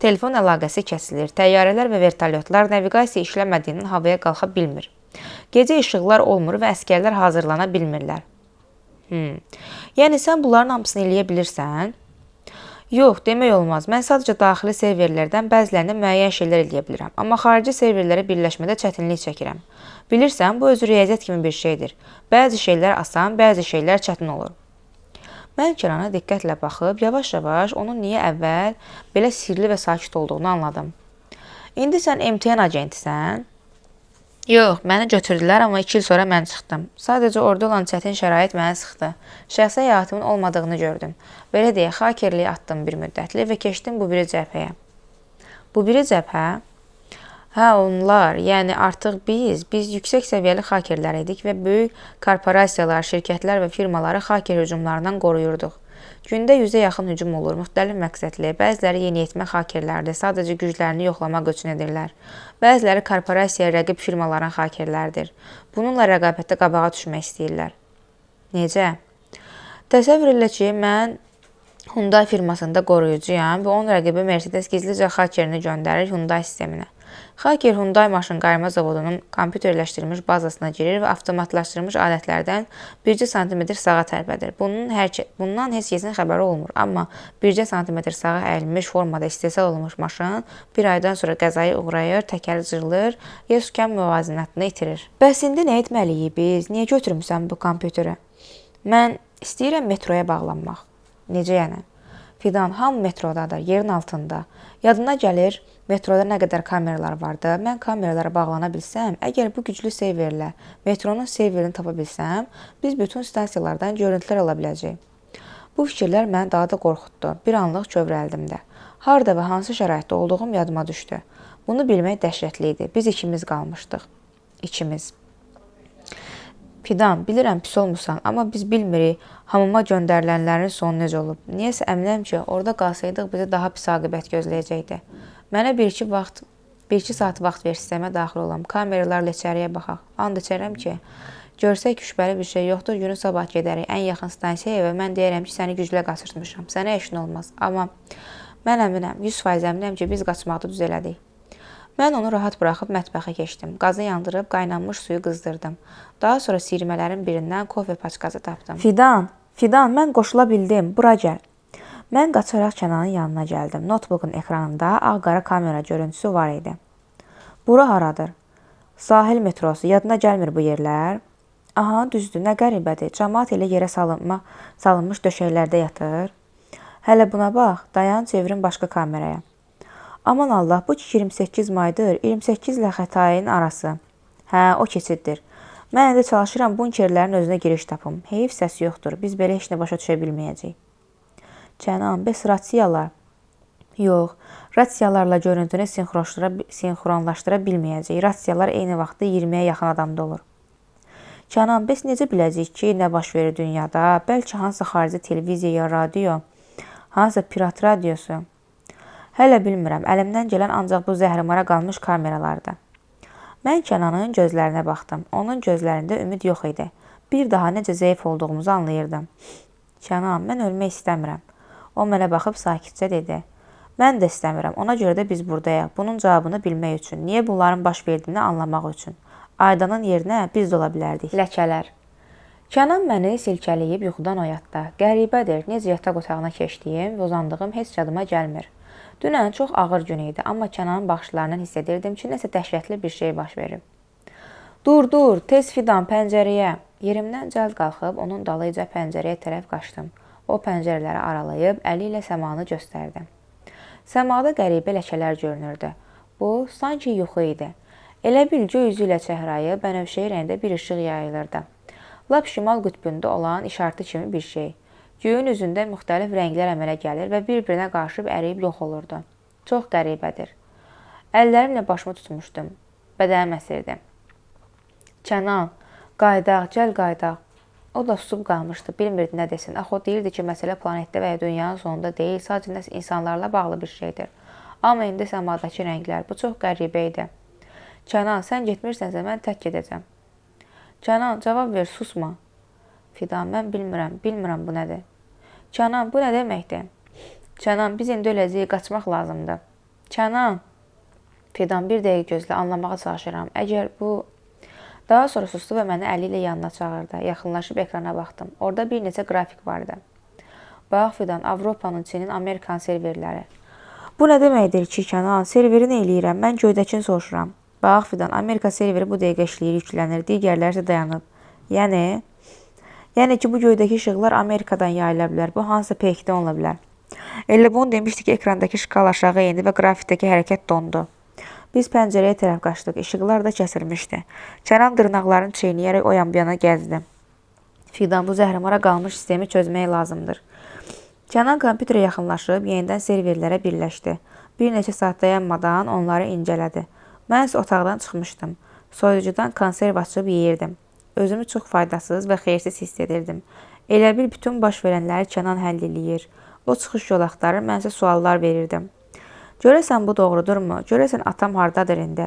Telefon əlaqəsi kəsilir, təyyarələr və vertolyotlar naviqasiya işləmədiyindən havaya qalxa bilmir. Gecə işıqlar olmur və əskərlər hazırlana bilmirlər. Yəni, sən bunların hamısını eləyə bilirsən? Yox, demək olmaz. Mən sadəcə daxili serverlərdən bəzilərində müəyyən şeylər eləyə bilirəm. Amma xarici serverlərə birləşmədə çətinlik çəkirəm. Bilirsən, bu özü riyaziyyat kimi bir şeydir. Bəzi şeylər asan, bəzi şeylər çətin olur. Mən Kənana diqqətlə baxıb, yavaş-yavaş onun niyə əvvəl belə sirli və sakit olduğunu anladım. İndi sən MTN agentisən? Yox, məni götürdülər, amma 2 il sonra mən çıxdım. Sadəcə orada olan çətin şərait məni sıxdı. Şəxsi həyatımın olmadığını gördüm. Belə deyək, hakerliyə atdım bir müddətli və keçdim bu biri cəbhəyə. Bu biri cəbhə? Hə, onlar, yəni artıq biz yüksək səviyyəli xakerlər idik və böyük korporasiyalar, şirkətlər və firmaları xaker hücumlarından qoruyurduq. Gündə 100-ə yaxın hücum olur, müxtəlif məqsədli. Bəziləri yeniyetmə xakerlərdir, sadəcə güclərini yoxlamaq üçün edirlər. Bəziləri korporasiya, rəqib firmaların xakerlərdir. Bununla rəqabətdə qabağa düşmək istəyirlər. Necə? Təsəvvür elə ki, mən Hyundai firmasında qoruyucuyam və onun rəqibi Mercedes gizlicə xakerini göndərir Hyundai sisteminə. Xaker Hyundai maşın qayırma zavodunun kompüterləşdirilmiş bazasına girir və avtomatlaşdırılmış alətlərdən 1 sm sağa tərpədir. Bundan heç kəsin xəbəri olmur, amma 1 sm sağa əyilmiş formada istehsal olunmuş maşın bir aydan sonra qəzaya uğrayır, təkəri cırılır, yer sükan müvazinətini itirir. Bəs indi nə etməliyik biz? Niyə götürmüsən bu kompüteri? Mən istəyirəm metroya bağlanmaq. Necə yəni? Fidan, hamı metrodadır, yerin altında. Yadına gəlir, metroda nə qədər kameralar vardı. Mən kameralara bağlana bilsəm, əgər bu güclü serverlə metronun serverini tapa bilsəm, biz bütün stansiyalardan görüntülər ala biləcəyik. Bu fikirlər məni daha da qorxutdu. Bir anlıq kövrəldim də. Harda və hansı şəraitdə olduğum yadıma düşdü. Bunu bilmək dəhşətli idi. Biz ikimiz qalmışdıq. İkimiz. Fidan, bilirəm pis olmusan, amma biz bilmirik hamama göndərilənlərin sonu necə olub. Niyəsə əminəm ki, orada qalsaydıq bizi daha pis aqibət gözləyəcəkdi. Mənə bir iki saat vaxt ver sistemə daxil olam. Kameralarla içəriyə baxaq. And içərəm ki, görsək ki, şübhəli bir şey yoxdur, günün sabah gedərik ən yaxın stansiyaya və mən deyərəm ki, səni güclə qaçırtmışam. Sənə işin olmaz. Amma mən əminəm, 100% əminəm ki, biz qaçmaqda düz elədik. Mən onu rahat buraxıb mətbəxə keçdim. Qazı yandırıb qaynanmış suyu qızdırdım. Daha sonra sirmələrin birindən kofe paçkası tapdım. Fidan, mən qoşula bildim. Bura gəl. Mən qaçaraq Kənanın yanına gəldim. Notebookun ekranında ağ-qara kamera görüntüsü var idi. Bura haradır? Sahil metrosu. Yadına gəlmir bu yerlər? Aha, düzdür. Nə qəribədir. Cəmaət elə yerə salınmış döşəklərdə yatır. Hələ buna bax. Dayan, çevirin başqa kameraya. Aman Allah, bu ki 28 maydır, 28 ilə Xətayin arası. Hə, o keçiddir. Mən indi çalışıram bunkerlərin özünə giriş tapım. Heyif səs yoxdur, biz belə heç nə başa düşə bilməyəcəyik. Kənan, bəs rasiyalar? Yox, rasiyalarla görüntünü sinxronlaşdıra bilməyəcəyik. Rasiyalar eyni vaxtda 20-yə yaxın adamda olur. Kənan, bəs necə biləcəyik ki, nə baş verir dünyada? Bəlkə hansısa xarici televiziya, radio, hansısa pirat radiosu? Hələ bilmirəm, əlimdən gələn ancaq bu zəhrimara qalmış kameralardır. Mən Kənanın gözlərinə baxdım. Onun gözlərində ümid yox idi. Bir daha necə zəif olduğumuzu anlayırdım. Kənan, mən ölmək istəmirəm. O mənə baxıb sakitcə dedi. Mən də istəmirəm, ona görə də biz buradayıq. Bunun cavabını bilmək üçün, niyə bunların baş verdiyini anlamaq üçün. Aydanın yerinə biz də ola bilərdik. Ləkələr. Kənan məni silkələyib yuxudan oyatdı. Qəribədir, necə yataq otağına keçdiyim və uzandığım heç yadıma gəlmir. Dünən çox ağır gün idi, amma Kənanın baxışlarından hiss edirdim ki, nəsə dəhşətli bir şey baş verib. Dur, tez Fidan, pəncərəyə. Yerimdən cəld qalxıb onun dalıyca pəncərəyə tərəf qaçdım. O pəncərələri aralayıb əli ilə səmanı göstərdi. Səmada qəribə ləkələr görünürdü. Bu, sanki yuxu idi. Elə bil göy üzü ilə çəhrayı bənövşəyi rəngdə bir işıq yayılırdı. Lap şimal qütbündə olan işartı kimi bir şey. Göyün üzündə müxtəlif rənglər əmələ gəlir və bir-birinə qarışıb əriyib yox olurdu. Çox qəribədir. Əllərimlə başımı tutmuşdum. Bədənim əsirdi. Kənan, qaydaq, gəl qaydaq. O da susub qalmışdı, bilmirdi nə desin. Axı o deyirdi ki, məsələ planetdə və ya dünyanın sonunda deyil, sadəcə nəsə insanlarla bağlı bir şeydir. Amma indi səmadakı rənglər, bu çox qəribə idi. Kənan, sən getmirsənsə mən tək gedəcəm. Kənan, cavab ver, susma. Fidan, mən bilmirəm bu nədir. Kənan, bu nə deməkdir? Kənan, biz indi öləcəyik, qaçmaq lazımdır. Kənan. Fidan, bir dəqiqə gözlə, anlamağa çalışıram. Əgər bu... Daha sonra sustu və məni əli ilə yanına çağırdı. Yaxınlaşıb ekrana baxdım. Orada bir neçə qrafik vardı. Bax Fidan, Avropanın, Çinin, Amerikan serverləri. Bu nə deməkdir ki, Kənan? Serveri nə eləyirəm? Mən göydəkini soruşuram. Bax Fidan, Amerika serveri bu dəqiqə işləyir, yüklənir. Digərləri isə dayanıb. Yəni ki, bu göydəki işıqlar Amerikadan yayıla bilər. Bu hansısa peykdən ola bilər. Elə bunu demişdi ki, ekrandakı şkal aşağı indi və qrafikdəki hərəkət dondu. Biz pəncərəyə tərəf qaçdıq. İşıqlar da kəsilmişdi. Kənan dırnaqlarını çeynəyərək o yan bu yana gəzdi. Fidan, bu zəhrimara qalmış sistemi çözmək lazımdır. Kənan kompüterə yaxınlaşıb yenidən serverlərə birləşdi. Bir neçə saat dayanmadan onları incələdi. Mən isə otaqdan çıxmışdım. Soyuducudan konserv açıb yeyirdim. Özümü çox faydasız və xeyirsiz hiss edirdim. Elə bil bütün baş verənləri Kənan həll eləyir. O çıxış yol axtarır, mən isə suallar verirdim. Görəsən bu doğrudurmu? Görəsən atam hardadır indi?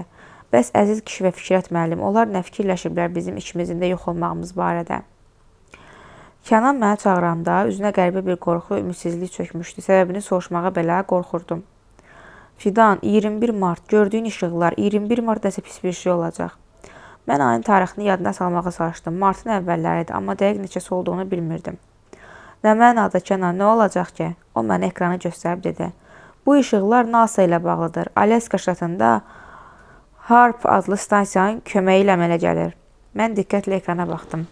Bəs əziz kişi və Fikrət müəllim, onlar nə fikirləşiblər bizim ikimizin də yox olmağımız barədə? Kənan mənə çağıranda üzünə qəribə bir qorxu, ümidsizlik çökmüşdü. Səbəbini soruşmağa belə qorxurdum. Fidan, 21 mart, gördüyün işıqlar, 21 mart nəsə pis bir şey olacaq. Mən ayın tarixini yadına salmağa çalışdım. Martın əvvəlləri idi, amma dəqiq neçəsi olduğunu bilmirdim. Nə mənada Kənan, nə olacaq ki? O mənə ekranı göstərib dedi. Bu işıqlar NASA ilə bağlıdır. Alyaska ştatında HARP adlı stansiyanın köməyi ilə əmələ gəlir. Mən diqqətlə ekrana baxdım.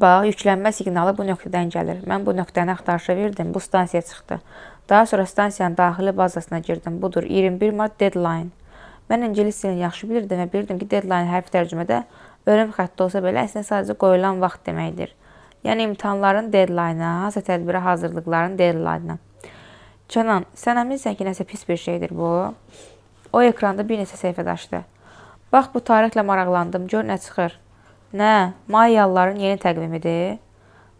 Bax, yüklənmə siqnalı bu nöqtədən gəlir. Mən bu nöqtəni axtarışa verdim, bu stansiya çıxdı. Daha sonra stansiyanın daxili bazasına girdim. Budur, 21 mart deadline. Mən ingilis dilini yaxşı bilirdim və bilirdim ki, deadline hərf tərcümədə ölüm xətti olsa belə əslində sadəcə qoyulan vaxt deməkdir. Yəni imtahanların deadline-a, hansısa tədbirə hazırlıqların deadline-a. Kənan, sən əminsən ki, nəsə pis bir şeydir bu? O ekranda bir neçə səhifə açdı. Bax, bu tarixlə maraqlandım, gör nə çıxır. Nə? Mayalıların yeni təqvimidir.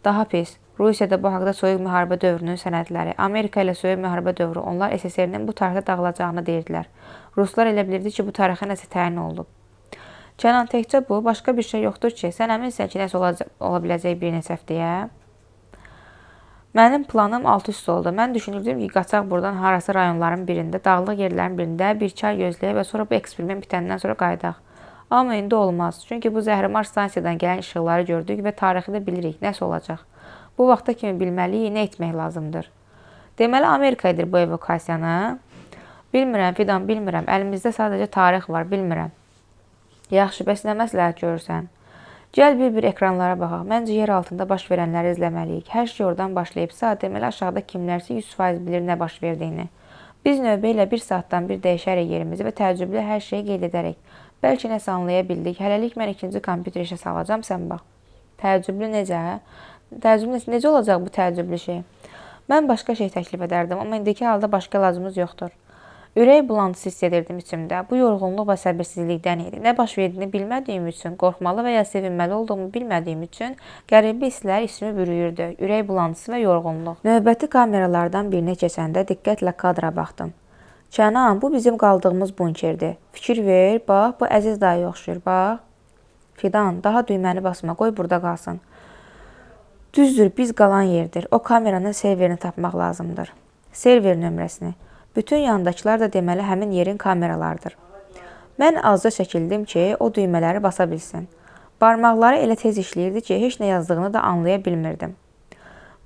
Daha pis. Rusiyada bu haqda soyuq müharibə dövrünün sənədləri, Amerika ilə soyuq müharibə dövrü, onlar SSR-nin bu tarixdə dağılacağını deyirdilər. Ruslar elə bilirdi ki, bu tarixə nəsə təyin olunub. Kənan, təkcə bu, başqa bir şey yoxdur ki, sən əminsən ki, nəsə ola biləcək bir neçə həftəyə? Mənim planım alt üst oldu. Mən düşünürdüm ki, qaçaq buradan harası rayonların birində, dağlıq yerlərin birində bir-iki ay gözləyək və sonra bu eksperiment bitəndən sonra qayıdaq. Amma indi olmaz. Çünki bu zəhrimar stansiyadan gələn işıqları gördük və tarixi də bilirik, nəsə olacaq. Bu vaxta kimi bilməliyik, nə etmək lazımdır. Deməli, Amerika edir bu evokasiyanı. Bilmirəm, Fidan, bilmirəm. Əlimizdə sadəcə tarix var, bilmirəm. Yaxşı, bəs nə məsləhət görürsən? Gəl bir ekranlara baxaq. Məncə yer altında baş verənləri izləməliyik. Hər şey oradan başlayıbsa, deməli aşağıda kimlərsə 100% bilir nə baş verdiyini. Biz növbə ilə bir saatdan bir dəyişərək yerimizi və təəccüblü hər şeyi qeyd edərək. Bəlkə nəsə anlaya bildik. Hələlik mən ikinci kompüter işə salacam, sən bax. Təəccüblü necə? Necə olacaq bu təəccüblü şey? Mən başqa şey təklif edərdim, amma indiki halda başqa əlacımız yoxdur. Ürək bulantısı hiss edirdim içimdə. Bu yorğunluq və səbirsizlikdən idi. Nə baş verdiyini bilmədiyim üçün, qorxmalı və ya sevinməli olduğumu bilmədiyim üçün qəribə hisslər içimi bürüyürdü. Ürək bulantısı və yorğunluq. Növbəti kameralardan birinə keçəndə diqqətlə kadra baxdım. Kənan, bu bizim qaldığımız bunkerdir. Fikir ver, bax, bu əziz dayıya oxşuyur, bax. Fidan, daha düyməni basma, qoy burada qalsın. Düzdür, biz qalan yerdir. O kameranın serverini tapmaq lazımdır. Server nömrəsini. Bütün yanındakılar da deməli həmin yerin kameralardır. Mən azca çəkildim ki, o düymələri basa bilsin. Barmaqları elə tez işləyirdi ki, heç nə yazdığını da anlaya bilmirdim.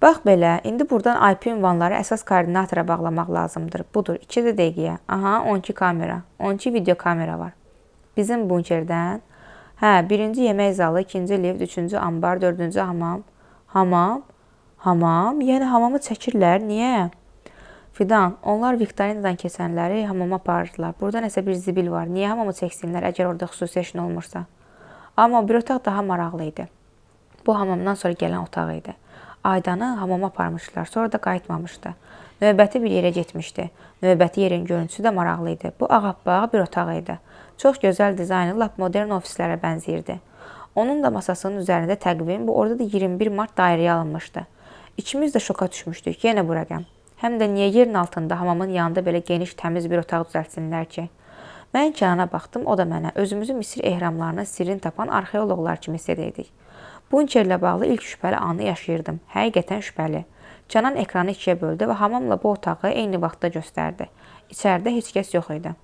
Bax belə, indi buradan IP ünvanları əsas koordinatora bağlamaq lazımdır. Budur, 2 dəqiqəyə. Aha, 12 kamera, 12 video kamera var. Bizim bunkerdən. Hə, 1-ci yemək zalı, 2-ci lift, 3-cü ambar, 4-cü hamam. Hamam? Hamam? Yəni hamamı çəkirlər, niyə? Fidan, onlar Viktorinadan keçənləri hamama aparırdılar. Burada nəsə bir zibil var. Niyə hamamı çəksinlər, əgər orada xüsusi işin olmursa? Amma bir otaq daha maraqlı idi. Bu hamamdan sonra gələn otaq idi. Aydanı hamama aparmışdılar, sonra da qayıtmamışdı. Növbəti bir yerə getmişdi. Növbəti yerin görüntüsü də maraqlı idi. Bu ağappaq bir otaq idi. Çox gözəl dizaynı, lap modern ofislərə bənzəyirdi. Onun da masasının üzərində təqvim, bu orada da 21 mart dairəyə alınmışdı. İkimiz də şoka düşmüşdük, yenə bu rəqəm. Həm də niyə yerin altında hamamın yanında belə geniş, təmiz bir otaq düzəltsinlər ki? Mən Kənana baxdım, o da mənə. Özümüzü Misir ehramlarının sirrini tapan arxeoloqlar kimi hiss edirdik. Bunkerlə bağlı ilk şübhəli anı yaşayırdım. Həqiqətən şübhəli. Kənan ekranı ikiyə böldü və hamamla bu otağı eyni vaxtda göstərdi. İçəridə heç kəs yox idi.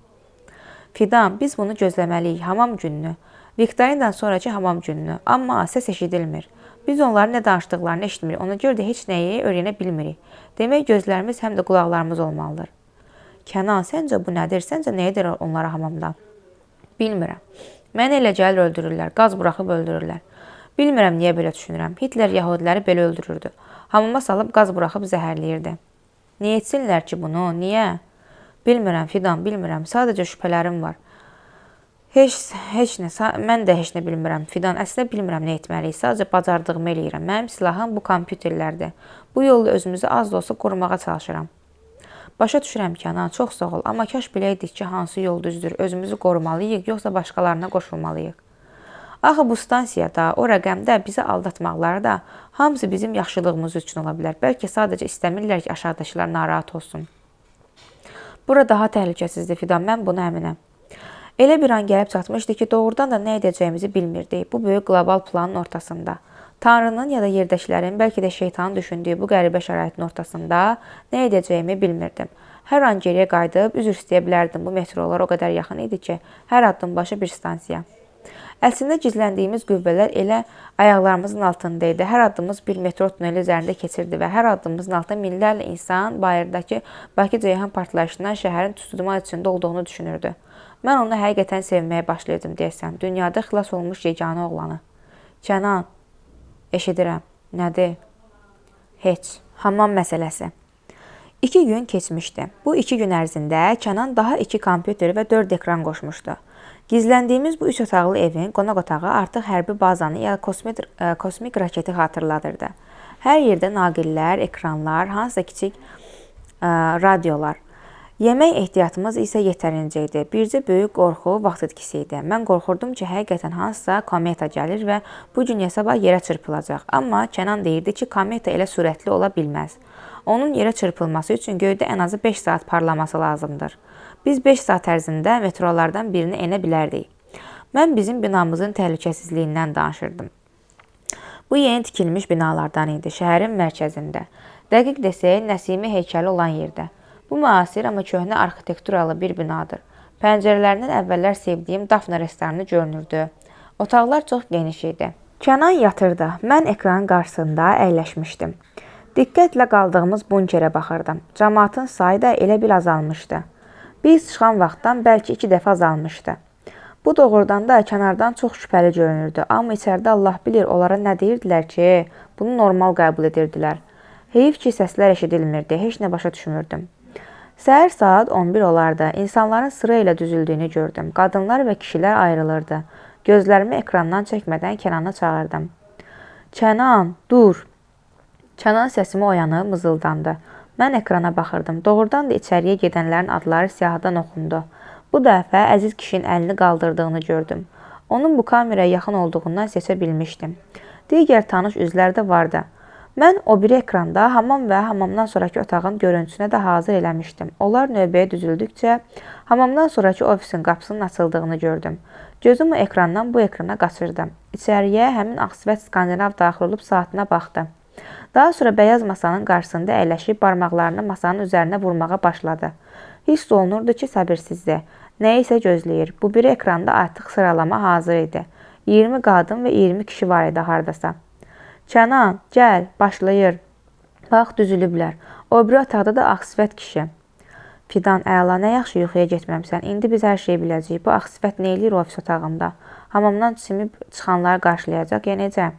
Fidan, biz bunu gözləməliyik, hamam gününü. Viktorinadan sonraki hamam gününü. Amma səs eşidilmir. Biz onların nə danışdıqlarını eşitmirik. Ona görə də heç nəyi öyrənə bilmirik. Demək gözlərimiz həm də qulaqlarımız olmalıdır. Kənan, səncə bu nədir? Səncə nə edir onlara hamamda? Bilmirəm. Mənə elə gəlir öldürürlər, qaz buraxıb öldürürlər. Bilmirəm niyə belə düşünürəm. Hitler yahudiləri belə öldürürdü. Hamama salıb qaz buraxıb zəhərləyirdi. Niyə etsinlər ki bunu? Niyə? Bilmirəm Fidan, bilmirəm. Sadəcə şübhələrim var. Heç nə. Mən də heç nə bilmirəm. Fidan, əslində bilmirəm nə etməliyik. Sadəcə bacardığımı eləyirəm. Mənim silahım bu kompüterlərdir. Bu yolla özümüzü az da olsa qorumağa çalışıram. Başa düşürəm Kənan, çox sağ ol, amma kaş biləydik ki, hansı yol düzdür, özümüzü qorumalıyıq, yoxsa başqalarına qoşulmalıyıq. Axı bu stansiyada, o rəqəmdə bizi aldatmaqları da hamısı bizim yaxşılığımız üçün ola bilər. Bəlkə sadəcə istəmirlər ki, aşağıdakılar narahat olsun. Bura daha təhlükəsizdir Fidan, mən buna əminəm. Elə bir an gəlib çatmışdı ki, doğrudan da nə edəcəyimizi bilmirdik bu böyük qlobal planın ortasında. Tanrının ya da yerdəkilərin, bəlkə də şeytanın düşündüyü bu qəribə şəraitin ortasında nə edəcəyimi bilmirdim. Hər an geriyə qayıdıb üzr istəyə bilərdim. Bu metrolar o qədər yaxın idi ki, hər addım başı bir stansiya. Əslində gizləndiyimiz qüvvələr elə ayaqlarımızın altında idi. Hər addımımız bir metro tuneli üzərində keçirdi və hər addımımızın altında minlərlə insan bayırdakı Bakı-Ceyhan partlayışından şəhərin tüstüduman içində olduğunu düşünürdü. Mən onu həqiqətən sevməyə başlayırdım deyəsən. Dünyada xilas olmuş yeganə oğlanı. Kənan, eşidirəm. Nədir? Heç. Hamam məsələsi. 2 gün keçmişdi. Bu 2 gün ərzində Kənan daha 2 kompüter və 4 ekran qoşmuşdu. Gizləndiyimiz bu 3 otaqlı evin qonaq otağı artıq hərbi bazanı ya kosmik raketi xatırladırdı. Hər yerdə naqillər, ekranlar, hansısa kiçik radiolar. Yemək ehtiyatımız isə yetərincə idi. Bircə böyük qorxu vaxt etkisi idi. Mən qorxurdum ki, həqiqətən hansısa kometa gəlir və bu gün ya sabah yerə çırpılacaq. Amma Kənan deyirdi ki, kometa elə sürətli ola bilməz. Onun yerə çırpılması üçün göydə ən azı 5 saat parlaması lazımdır. Biz 5 saat ərzində metrolardan birini enə bilərdik. Mən bizim binamızın təhlükəsizliyindən danışırdım. Bu yeni tikilmiş binalardan idi, şəhərin mərkəzində. Dəqiq desək, Nəsimi heykəli olan yerdə. Bu müasir, amma köhnə arxitekturalı bir binadır. Pəncərələrindən əvvəllər sevdiyim Dafna restoranı görünürdü. Otaqlar çox geniş idi. Kənan yatırdı. Mən ekranın qarşısında əyləşmişdim. Diqqətlə qaldığımız bunkerə baxırdım. Cəmaatın sayı da elə bil azalmışdı. Biz çıxan vaxtdan bəlkə 2 dəfə azalmışdı. Bu doğrudan da kənardan çox şübhəli görünürdü. Amma içəridə Allah bilir onlara nə deyirdilər ki, bunu normal qəbul edirdilər. Heyif ki, səslər eşidilmirdi. Heç nə başa düşmürdüm. Səhər saat 11 olardı. İnsanların sıra ilə düzüldüyünü gördüm. Qadınlar və kişilər ayrılırdı. Gözlərimi ekrandan çəkmədən Kənana çağırdım. Kənan, dur! Kənan səsimi oyanıb mızıldandı. Mən ekrana baxırdım. Doğrudan da içəriyə gedənlərin adları siyahıdan oxundu. Bu dəfə əziz kişinin əlini qaldırdığını gördüm. Onun bu kameraya yaxın olduğundan seçə bilmişdim. Digər tanış üzlər də vardı. Mən o biri ekranda hamam və hamamdan sonraki otağın görüntüsünə də hazır eləmişdim. Onlar növbəyə düzüldükcə hamamdan sonraki ofisin qapısının açıldığını gördüm. Gözüm o ekrandan bu ekrana qaçırdı. İçəriyə həmin Ağsifət Skandinav daxil olub saatına baxdı. Daha sonra bəyaz masanın qarşısında əyləşib barmaqlarını masanın üzərinə vurmağa başladı. Hiss olunurdu ki, səbirsizdir. Nəyisə gözləyir. Bu biri ekranda artıq sıralama hazır idi. 20 qadın və 20 kişi var idi hardasa. Kənan, gəl, başlayır. Bax, düzülüblər. O biri otaqda da Ağsifət kişi. Fidan, əla, nə yaxşı yuxuya getməmsən. İndi biz hər şeyi biləcəyik. Bu Ağsifət nə eləyir ofis otağında? Hamamdan çimib çıxanları qarşılayacaq, ya necə?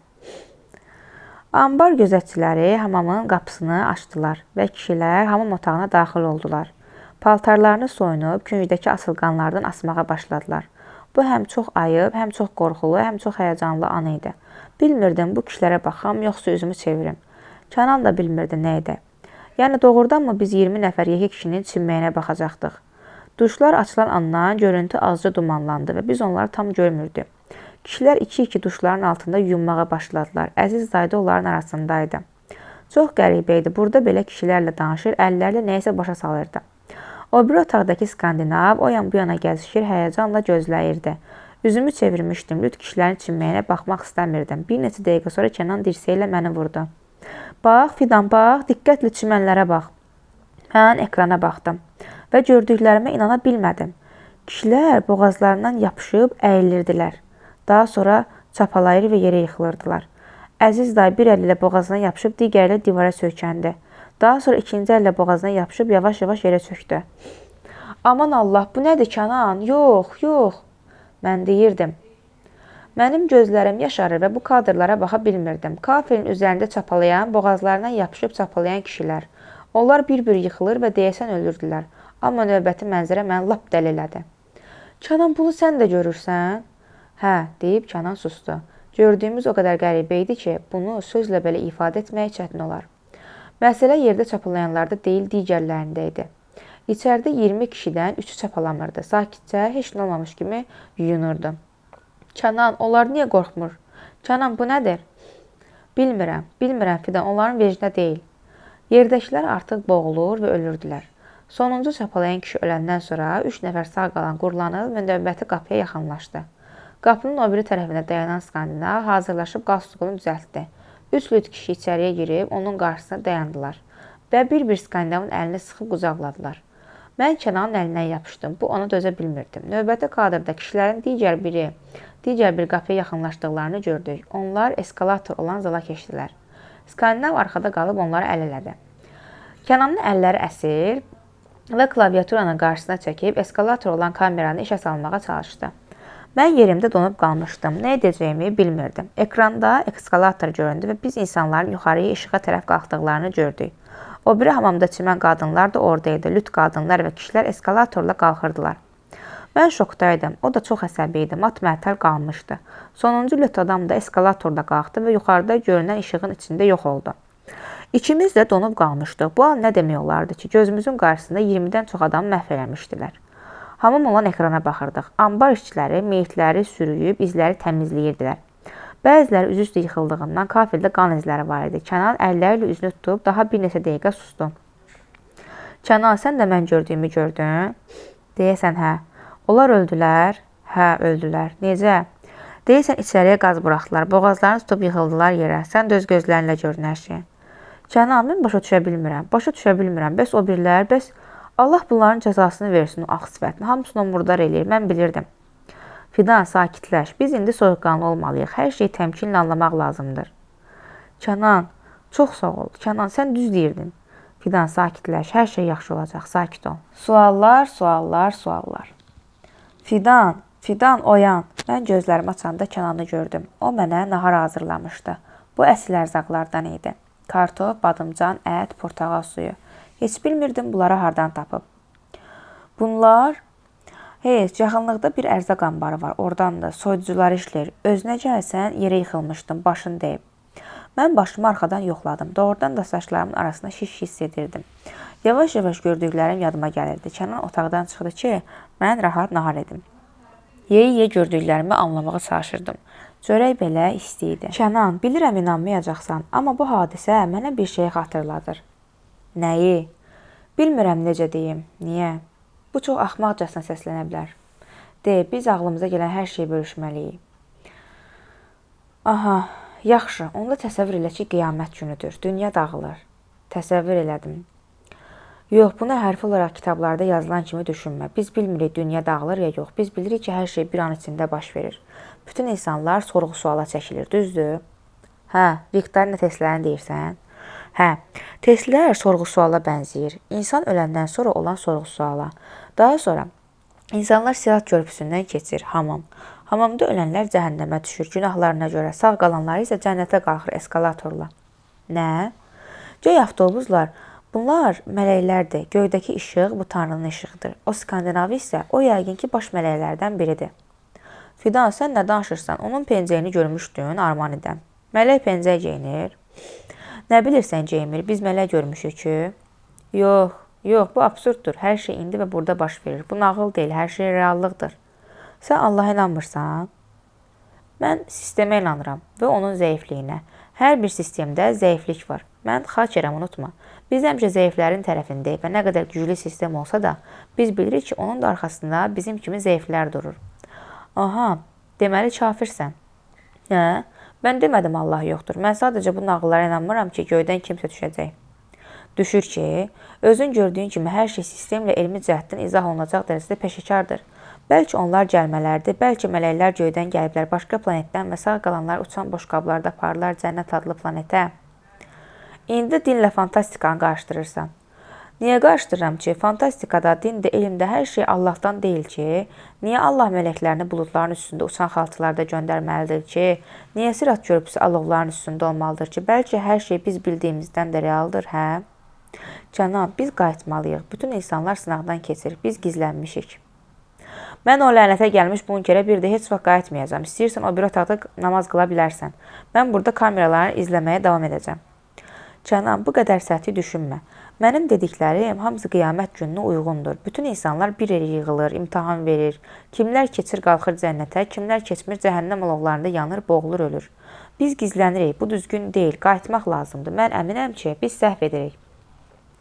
Ambar gözətçiləri hamamın qapısını açdılar və kişilər hamam otağına daxil oldular. Paltarlarını soyunub küncdəki asılqanlardan asmağa başladılar. Bu həm çox ayıb, həm çox qorxulu, həm çox həyəcanlı an idi. Bilmirdim bu kişilərə baxam, yoxsa üzümü çevirim. Kənan da bilmirdi nə idi. Yəni doğrudanmı biz 20 nəfər yekə kişinin çinməyinə baxacaqdıq. Duşlar açılan andan görüntü azca dumanlandı və biz onları tam görmürdük. Kişilər 2-2 duşların altında yuyunmağa başladılar. Əziz dayı da onların arasındaydı. Çox qəribə idi. Burada belə kişilərlə danışır, əllərlə nəyəsə başa salırdı. O bir otaqdakı Skandinav o yan bu yana gəzişir, həyəcanla gözləyirdi. Üzümü çevirmişdim. Lüt kişilərin çinməyinə baxmaq istəmirdim. Bir neçə dəqiqə sonra Kənan dirsə ilə məni vurdu. Bax, Fidan, bax, diqqətlə çimənlərə bax. Mən ekrana baxdım və gördüklərimə inana bilmədim. Kişilər boğazlarından yapışıb əyilirdilər. Daha sonra çapalayır və yerə yıxılırdılar. Əziz dayı bir əl ilə boğazına yapışıb, digər ilə divara söykəndi. Daha sonra ikinci əllə boğazına yapışıb yavaş-yavaş yerə çöktü. Aman Allah, bu nədir Kənan? Yox, yox. Mən deyirdim. Mənim gözlərim yaşarır və bu kadrlara baxa bilmirdim. Kafelin üzərində çapalayan, boğazlarından yapışıb çapalayan kişilər. Onlar bir-bir yıxılır və deyəsən ölürdülər. Amma növbəti mənzərə məni lap dəli elədi. Kənan, bunu sən də görürsən? Hə, deyib Kənan sustu. Gördüyümüz o qədər qəribə idi ki, bunu sözlə belə ifadə etmək çətin olar. Məsələ yerdə çapalayanlarda deyil, digərlərində idi. İçəridə 20 kişidən 3-ü çapalamırdı. Sakitcə, heç nə olmamış kimi yuyunurdu. Kənan, onlar niyə qorxmur? Kənan, bu nədir? Bilmirəm Fidan, onların vecinə deyil. Yerdəkilər artıq boğulur və ölürdülər. Sonuncu çapalayan kişi öləndən sonra 3 nəfər sağ qalan qurlanıb və növbəti qapıya yaxınlaşdı. Qapının o biri tərəfində dayanan Skandinav hazırlaşıb qalstuğunu düzəltdi. 3 lüt kişi içəriyə girib onun qarşısına dayandılar və bir-bir Skandinavın əlini sıxıb qucaqladılar. Mən Kənanın əlindən yapışdım. Bu ona dözə bilmirdim. Növbəti kadrda kişilərin digər bir qapıya yaxınlaşdıqlarını gördük. Onlar eskalator olan zala keçdilər. Skandinav arxada qalıb onları əl elədi. Kənanın əlləri əsir və klaviaturanın qarşısına çəkib eskalator olan kameranı işə salmağa çalışdı. Mən yerimdə donub qalmışdım. Nə edəcəyimi bilmirdim. Ekranda eskalator göründü və biz insanların yuxarıya işığa tərəf qalxdıqlarını gördük. O biri hamamda çimən qadınlar da oradaydı. Lüt qadınlar və kişilər eskalatorla qalxırdılar. Mən şokdaydım. O da çox əsəbi idi. Mat-məətəl qalmışdı. Sonuncu lüt adam da eskalatorda qalxdı və yuxarıda görünən işığın içində yox oldu. İkimiz də donub qalmışdıq. Bu an nə demək olardı ki, gözümüzün qarşısında 20-dən çox adam məhv eləmişdilər. Hamam olan ekrana baxırdıq. Ambar işçiləri meyitləri sürüyüb izləri təmizləyirdilər. Bəziləri üzüstü yıxıldığından kafirdə qan izləri var idi. Kənan əlləri ilə üzünü tutub daha bir neçə dəqiqə susdu. Kənan, sən də mən gördüyümü gördün? Deyəsən, hə. Onlar öldülər? Hə, öldülər. Necə? Deyəsən, içəriyə qaz buraxdılar. Boğazlarını tutub yıxıldılar yerə. Sən də öz gözlərinlə gördün hər şeyi. Kənan, mən başa düşə bilmirəm. Bəs o birlər, bəs Allah bunların cəzasını versin o ağ sifətini. Hamısını murdar eləyir. Mən bilirdim. Fidan, sakitləş. Biz indi soyuqqanlı olmalıyıq. Hər şeyi təmkinlə anlamaq lazımdır. Kənan, çox sağ ol. Kənan, sən düz deyirdin. Fidan, sakitləş. Hər şey yaxşı olacaq. Sakit ol. Suallar. Fidan, oyan. Mən gözlərimi açanda Kənanı gördüm. O mənə nahar hazırlamışdı. Bu əsil ərzaqlardan idi. Kartof, badımcan, ət, portağal suyu. Heç bilmirdim bunları hardan tapıb. Bunlar... Heç, yaxınlıqda bir ərzaq anbarı var. Oradan da soyucular işləyir. Özünə gəlsən, yerə yıxılmışdım, başın deyib. Mən başımı arxadan yoxladım. Doğrudan da saçlarımın arasında şiş hiss edirdim. Yavaş-yavaş gördüklərim yadıma gəlirdi. Kənan otaqdan çıxdı ki, mən rahat nahar edim. Yeyə gördüklərimi anlamağa çalışırdım. Çörək belə isti idi. Kənan, bilirəm inanmayacaqsan, amma bu hadisə mənə bir şey xatırladır. Nəyi? Bilmirəm necə deyim. Niyə? Bu çox axmaqcasına səslənə bilər. Biz ağlımıza gələn hər şeyi bölüşməliyik. Aha, yaxşı, onda təsəvvür elə ki, qiyamət günüdür. Dünya dağılır. Təsəvvür elədim. Yox, bunu hərfi olaraq kitablarda yazılan kimi düşünmə. Biz bilmirik dünya dağılır ya yox. Biz bilirik ki, hər şey bir an içində baş verir. Bütün insanlar sorğu-suala çəkilir, düzdür? Hə, Viktorina Tesla'nı deyirsən? Hə, Tesla'lar sorğu-suala bənzəyir. İnsan öləndən sonra olan sorğu-suala. Daha sonra insanlar Sirat körpüsündən keçir, hamam. Hamamda ölənlər cəhənnəmə düşür, günahlarına görə. Sağ qalanları isə cənnətə qalxır eskalatorla. Nə? Göy avtobuslar, bunlar mələklərdir. Göydəki işıq bu Tanrının işığıdır. O Skandinavi isə o yəqin ki, baş mələklərdən biridir. Fidan, sən nə danışırsan? Onun pencəyini görmüşdün Armanidən. Mələk pencək geyinir. Nə bilirsən Ceymir, biz mələk görmüşük ki? Yox, bu absurddur. Hər şey indi və burada baş verir. Bu nağıl deyil, hər şey reallıqdır. Sən Allaha inanmırsan? Mən sistemə inanıram və onun zəifliyinə. Hər bir sistemdə zəiflik var. Mən xaçərəm, unutma. Biz həmişə zəiflərin tərəfindəyik və nə qədər güclü sistem olsa da, biz bilirik ki, onun da arxasında bizim kimi zəiflər durur. Aha, deməli kafirsən. Hə? Mən demədim Allah yoxdur. Mən sadəcə bu nağıllara inanmıram ki, göydən kimsə düşəcək. Düşür ki, özün gördüyün kimi hər şey sistemlə elmi cəhətdən izah olunacaq dərəcədə peşəkardır. Bəlkə onlar gəlmələrdir, bəlkə mələklər göydən gəliblər başqa planetdən və sağ qalanlar uçan boşqablarda aparırlar cənnət adlı planetə. İndi dinlə fantastikanı qarışdırırsan. Niyə qarışdırıram ki, fantastikada, dində, elmdə hər şey Allahdan deyil ki, niyə Allah mələklərini buludların üstündə uçan xalçalarda göndərməlidir ki, niyə Sirat körpüsü alovların üstündə olmalıdır ki, bəlkə hər şey biz bildiyimizdən də realdır, hə? Cənab, biz qayıtmalıyıq. Bütün insanlar sınaqdan keçir. Biz gizlənmişik. Mən o lənətə gəlmiş bunkerə bir də heç vaxt qayıtmayacağam. İstəyirsən o bir otaqda namaz qıla bilərsən. Mən burada kameraları izləməyə davam edəcəm. Canan, bu qədər səthi düşünmə. Mənim dediklərim hamısı qiyamət gününə uyğundur. Bütün insanlar bir yerə yığılır, imtahan verir. Kimlər keçir qalxır cənnətə, kimlər keçmir cəhənnəm alovlarında yanır, boğulur, ölür. Biz gizlənirik, bu düzgün deyil, qayıtmaq lazımdır. Mən əminəm ki, biz səhv edirik.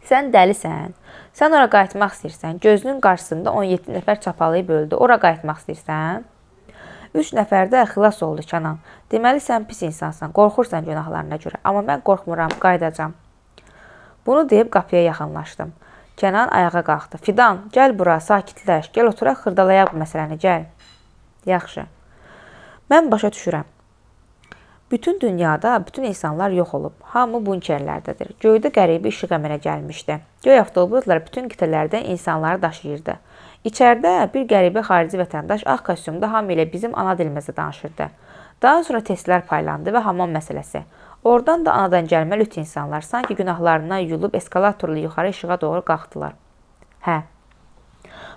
Sən dəlisən, sən ora qayıtmaq istəyirsən, gözünün qarşısında 17 nəfər çapalayıb öldü, ora qayıtmaq istəyirsən. 3 nəfər də xilas oldu Canan. Deməli sən pis insansan, qorxursan günahlarına görə. Amma mən qorxmuram, qayıdacam. Bunu deyib qapıya yaxınlaşdım. Kənan ayağa qalxdı. Fidan, gəl bura, sakitləş. Gəl oturaq, xırdalayaq bu məsələni, gəl. Yaxşı. Mən başa düşürəm. Bütün dünyada bütün insanlar yox olub. Hamı bunkerlərdədir. Göydə qəribə işıq əmələ gəlmişdi. Göy avtobuslar bütün qitələrdən insanları daşıyırdı. İçəridə bir qəribə xarici vətəndaş ağ kostyumda hamı ilə bizim ana dilimizdə danışırdı. Daha sonra testlər paylandı və hamam məsələsi. Oradan da anadan gəlmə lüt insanlar sanki günahlarından yuyulub eskalatorla yuxarı işığa doğru qalxdılar. Hə.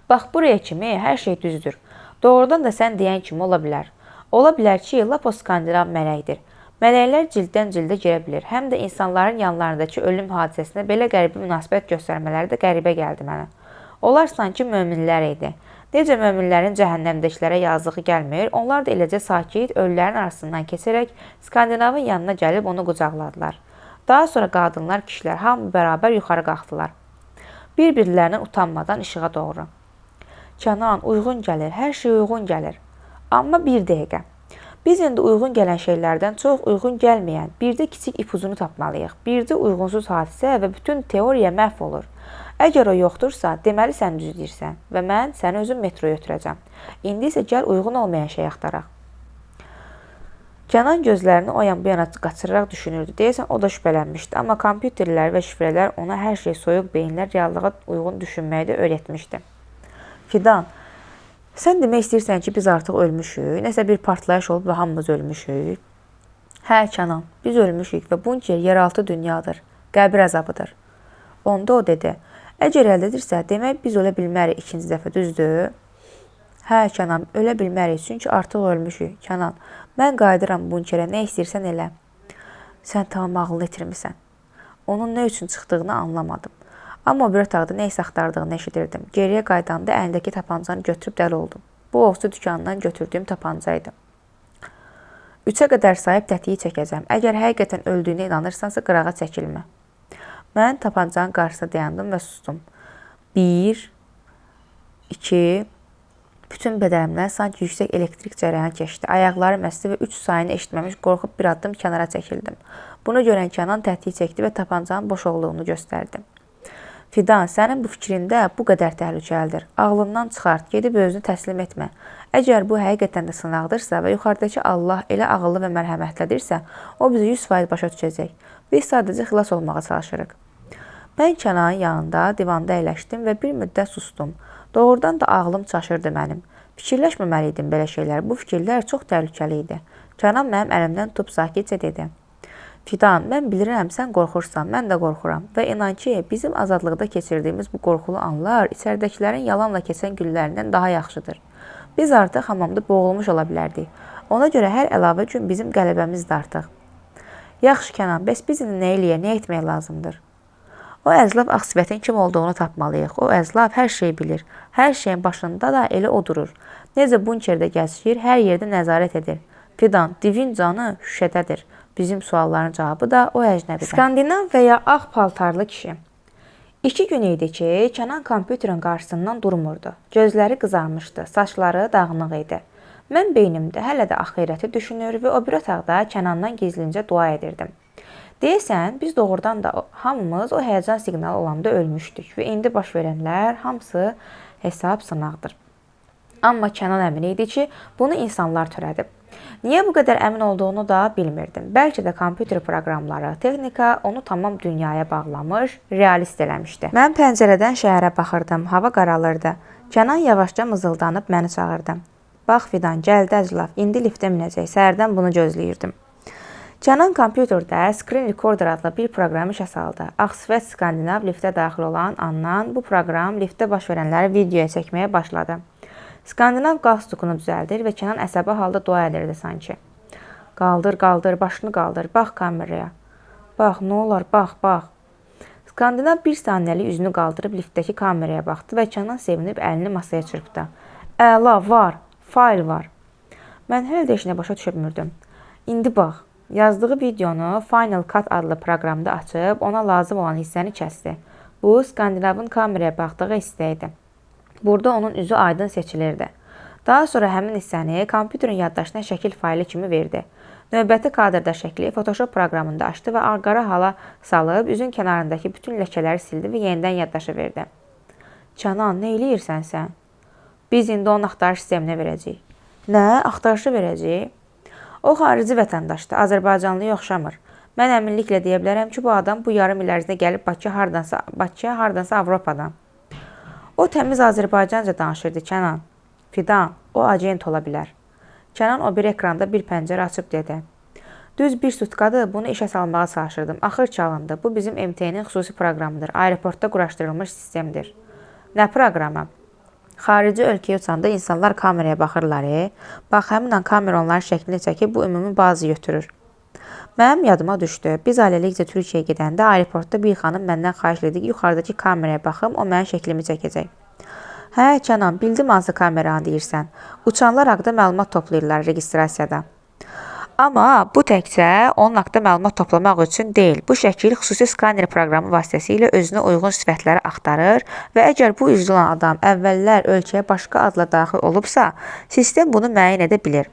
Bax buraya kimi hər şey düzdür. Doğrudan da sən deyən kimi ola bilər. Ola bilər ki, lap o skandinav mələkdir. Mələklər cilddən cildə girə bilir. Həm də insanların yanlarındakı ölüm hadisəsinə belə qəribə münasibət göstərmələri də qəribə gəldi mənə. Onlar sanki möminlər idi. Necə möminlərin cəhənnəmdəkilərə yazığı gəlmir, onlar da eləcə sakit ölülərin arasından keçərək Skandinavın yanına gəlib onu qucaqladılar. Daha sonra qadınlar, kişilər hamı bərabər yuxarı qalxdılar. Bir-birlərindən utanmadan işığa doğru. Canan, uyğun gəlir, hər şey uyğun gəlir. Amma bir dəqiqə. Biz indi uyğun gələn şeylərdən çox uyğun gəlməyən, bir də kiçik ipuzunu tapmalıyıq. Bir də uyğunsuz hadisə və bütün teoriya məhv olur. Əgər o yoxdursa, deməli sən düz deyirsən və mən səni özüm metroya ötürəcəm. İndi isə gəl uyğun olmayan şey axtaraq. Canan gözlərini o yan bu yana qaçıraraq düşünürdü. Deyəsən o da şübhələnmişdi, amma kompüterlər və şifrələr ona hər şey soyuq beyinlər reallığa uyğun düşünməyi də öyrətmişdi. Fidan, sən demək istəyirsən ki, biz artıq ölmüşük, nəsə bir partlayış olub və hamımız ölmüşük. Hə, Canan, biz ölmüşük və bunker yeraltı dünyadır, qəbir əzabıdır. Onda o dedi, əgər əldedirsə, demək biz ölə bilmərik ikinci dəfə, düzdür? Hə, Canan, ölə bilmərik, çünki artıq ölmüşük. Canan, mən qayıdıram bunkerə, nə istəyirsən elə. Sən tamam ağlını itirmisən. Onun nə üçün çıxdığını anlamadım. Amma o bir otaqda nə isə axtardığını eşidirdim. Geriyə qaydanda əlindəki tapancanı götürüb dəli oldum. Bu ovçu dükanından götürdüyüm tapancaydı. 3-ə qədər sayıb tətiyi çəkəcəm. Əgər həqiqətən öldüyünə inanırsansa, qırağa çəkilmə. Mən tapancanın qarşısında dayandım və sustum. 1, 2, bütün bədənimdən sanki yüksək elektrik cərəyanı keçdi. Ayaqlarım əsdi və 3 sayını eşitməmiş qorxub bir addım kənara çəkildim. Bunu görən Canan tətiyi çəkdi və tapancanın boş olduğunu göstərdi. Fidan, sənin bu fikrində bu qədər təhlükəlidir. Ağlından çıxart, gedib özünü təslim etmə. Əgər bu həqiqətən də sınaqdırsa və yuxarıdakı Allah elə ağıllı və mərhəmətlidirsə, o bizi 100% başa düşəcək. Biz sadəcə xilas olmağa çalışırıq. Mən Kənanın yanında divanda əyləşdim və bir müddət sustum. Doğrudan da ağlım çaşırdı mənim. Fikirləşməməliydim belə şeylər. Bu fikirlər çox təhlükəli idi. Kənan mənim əlimdən tutub sakitcə dedi. Fidan, mən bilirəm, sən qorxursan, mən də qorxuram və inan ki, bizim azadlıqda keçirdiyimiz bu qorxulu anlar içəridəkilərin yalanla keçən günlərindən daha yaxşıdır. Biz artıq hamamda boğulmuş ola bilərdik. Ona görə hər əlavə gün bizim qələbəmizdir artıq. Yaxşı Kənan, bəs biz indi nə eləyək, nə etmək lazımdır? O əzlaf Ağsifətin kim olduğunu tapmalıyıq. O əzlaf hər şeyi bilir. Hər şeyin başında da elə o durur. Necə bunkerdə gəzişir, hər yerdə nəzarət edir. Fidan, divin canı şüşədədir. Bizim sualların cavabı da o əcnəbidən. Skandinav və ya ağ paltarlı kişi. 2 gün idi ki, Kənan kompüterin qarşısından durmurdu. Gözləri qızarmışdı, saçları dağınıq idi. Mən beynimdə hələ də axirəti düşünür və o bir otaqda Kənandan gizlincə dua edirdim. Deyəsən, biz doğrudan da hamımız o həyəcan siqnalı olanda ölmüşdük və indi baş verənlər hamısı hesab sınaqdır. Amma Kənan əmin idi ki, bunu insanlar törədib. Niyə bu qədər əmin olduğunu da bilmirdim. Bəlkə də kompüter proqramları, texnika onu tamam dünyaya bağlamış, realist eləmişdi. Mən pəncərədən şəhərə baxırdım, hava qaralırdı. Kənan yavaşca mızıldanıb məni çağırdı. Bax Fidan, gəldi əclaf, indi liftə minəcək, səhərdən bunu gözləyirdim. Kənan kompüterdə Screen Recorder adlı bir proqram işə saldı. Ağsifət Skandinav liftə daxil olan andan bu proqram liftdə baş verənləri videoya çəkməyə başladı. Skandinav qalstukunu düzəldir və Kənan əsəbi halda dua edirdi sanki. Qaldır, qaldır, başını qaldır, bax kameraya. Bax, nə olar, bax, bax. Skandinav bir saniyəlik üzünü qaldırıb liftdəki kameraya baxdı və Kənan sevinib əlini masaya çırpdı. Əla, var, fayl var. Mən hələ də heç nə başa düşə bilmirdim. İndi bax, yazdığı videonu Final Cut adlı proqramda açıb ona lazım olan hissəni kəsdi. Bu, Skandinavın kameraya baxdığı hissə idi. Burada onun üzü aydın seçilirdi. Daha sonra həmin hissəni kompüterin yaddaşına şəkil faylı kimi verdi. Növbəti kadrda şəkli Photoshop proqramında açdı və qara hala salıb üzün kənarındakı bütün ləkələri sildi və yenidən yaddaşı verdi. Kənan, nə eləyirsən sən? Biz indi onun axtarış sisteminə verəcəyik. Nə? Axtarışı verəcəyik? O xarici vətəndaşdır, Azərbaycanlıya oxşamır. Mən əminliklə deyə bilərəm ki, bu adam bu yarım il ərzində gəlib Bakıya hardansa Avropadan. O təmiz Azərbaycanca danışırdı, Kənan. Fidan, o agent ola bilər. Kənan o bir ekranda bir pəncərə açıb dedi. Düz bir sutkadır, bunu işə salmağa çalışırdım. Axır çalındı. Bu bizim MTN-nin xüsusi proqramıdır. Aeroportda quraşdırılmış sistemdir. Nə proqramı? Xarici ölkəyə uçanda insanlar kameraya baxırlar. Bax, həmin an kamera onların şəklini çəkib bu ümumi bazı götürür. Mənim yadıma düşdü. Biz ailəlikcə Türkiyəyə gedəndə aeroportda bir xanım məndən xahiş etdi ki, yuxarıdakı kameraya baxım, o mənim şəklimi çəkəcək. Hə, Kənan, bildim hansı kameranı deyirsən. Uçanlar haqqında məlumat toplayırlar registrasiyada. Amma bu təkcə onun haqqında məlumat toplamaq üçün deyil. Bu şəkil xüsusi skaner proqramı vasitəsilə özünə uyğun sifətləri axtarır və əgər bu üzlü olan adam əvvəllər ölkəyə başqa adla daxil olubsa, sistem bunu müəyyən edə bilir.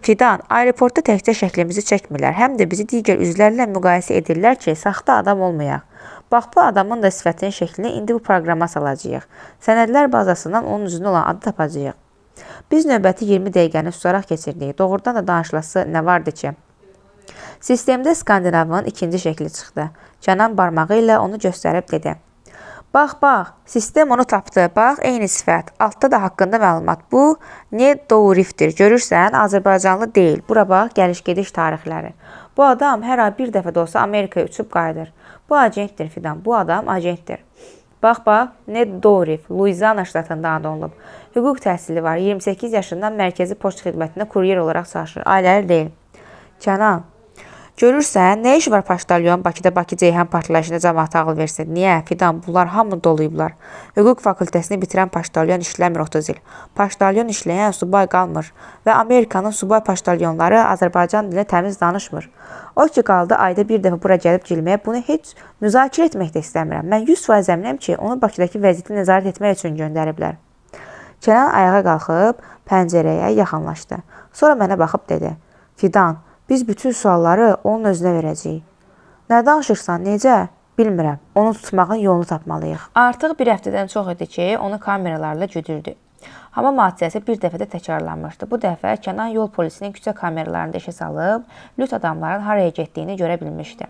Fidan, aeroportda təkcə şəklimizi çəkmirlər, həm də bizi digər üzvlərlə müqayisə edirlər ki, saxta adam olmayaq. Bax, bu adamın da sifətinin şəklini indi bu proqrama salacağıq. Sənədlər bazasından onun üzündə olan adı tapacağıq. Biz növbəti 20 dəqiqəni susaraq keçirdik. Doğrudan da danışılası nə vardı ki? Sistemdə Skandinavın ikinci şəkli çıxdı. Kənan barmağı ilə onu göstərib dedi. Bax, bax, sistem onu tapdı. Bax, eyni sifət. Altda da haqqında məlumat. Bu, Doğrifdir. Görürsən, Azərbaycanlı deyil. Bura bax, gəliş-gediş tarixləri. Bu adam hər ay bir dəfə də olsa Amerikaya uçub qayıdır. Bu agentdir, Fidan. Bu adam agentdir. Bax, Doğrif, Luizana ştatında anadan olub. Hüquq təhsili var. 28 yaşından mərkəzi poçt xidmətində kuryer olaraq çalışır. Ailəli deyil. Kənan, görürsən, nə iş var poçtalyon Bakıda Bakı-Ceyhan partlayışında cəmaata ağıl versin? Niyə? Fidan, bunlar hamı doluyublar. Hüquq fakültəsini bitirən poçtalyon işləmir 30 il. Poçtalyon işləyən subay qalmır və Amerikanın subay poçtalyonları Azərbaycan dilində təmiz danışmır. O ki qaldı ayda bir dəfə bura gəlib girməyə, bunu heç müzakirə etmək də istəmirəm. Mən 100% əminəm ki, onu Bakıdakı vəziyyəti nəzarət etmək üçün göndəriblər. Kənan ayağa qalxıb pəncərəyə yaxınlaşdı. Sonra mənə baxıb dedi. Fidan, biz bütün sualları onun özünə verəcəyik. Nə danışırsan, necə? Bilmirəm. Onu tutmağın yolunu tapmalıyıq. Artıq bir həftədən çox idi ki, onu kameralarla güdürdü. Hamam hadisəsi bir dəfə də təkrarlanmışdı. Bu dəfə Kənan yol polisinin küçə kameralarında işə salıb, lüt adamların haraya getdiyini görə bilmişdi.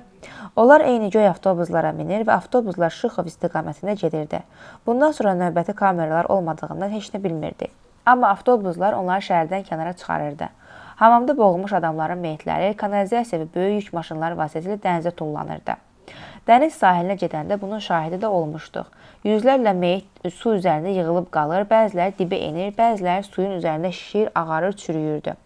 Onlar eyni göy avtobuslara minir və avtobuslar Şıxov istiqamətində gedirdi. Bundan sonra növbəti kameralar olmadığından heç nə bilmirdi. Amma avtobuslar onları şəhərdən kənara çıxarırdı. Hamamda boğulmuş adamların meyitləri kanalizasiya və böyük yük maşınları vasitəsilə dənizə tullanırdı. Dəniz sahilinə gedəndə bunun şahidi də olmuşduq. Yüzlərlə meyit su üzərində yığılıb qalır, bəziləri dibə enir, bəziləri suyun üzərində şişir, ağarır, çürüyürdü.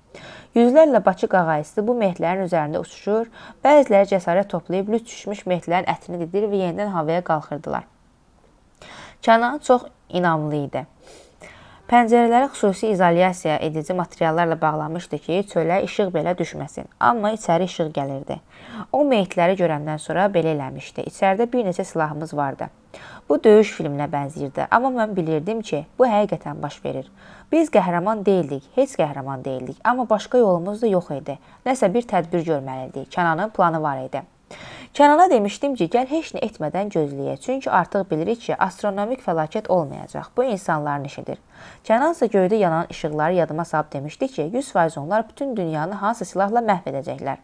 Yüzlərlə Bakı qağayısı bu meyitlərin üzərində uçuşur, bəziləri cəsarət toplayıb lüt düşmüş meyitlərin ətini didir və yenidən havaya qalxırdılar. Kənan çox inamlı idi. Pəncərələri xüsusi izolyasiya edici materiallarla bağlanmışdı ki, çölə işıq belə düşməsin. Amma içəri işıq gəlirdi. O meyitləri görəndən sonra belə eləmişdi. İçəridə bir neçə silahımız vardı. Bu döyüş filminə bənzəyirdi. Amma mən bilirdim ki, bu həqiqətən baş verir. Biz qəhrəman deyildik, heç qəhrəman deyildik. Amma başqa yolumuz da yox idi. Nəsə bir tədbir görməliydik. Kənanın planı var idi. Kənana demişdim ki, gəl heç nə etmədən gözləyək. Çünki artıq bilirik ki, astronomik fəlakət olmayacaq. Bu insanların işidir. Kənansa göydə yanan işıqları yadıma salıb demişdi ki, 100% onlar bütün dünyanı hansı silahla məhv edəcəklər.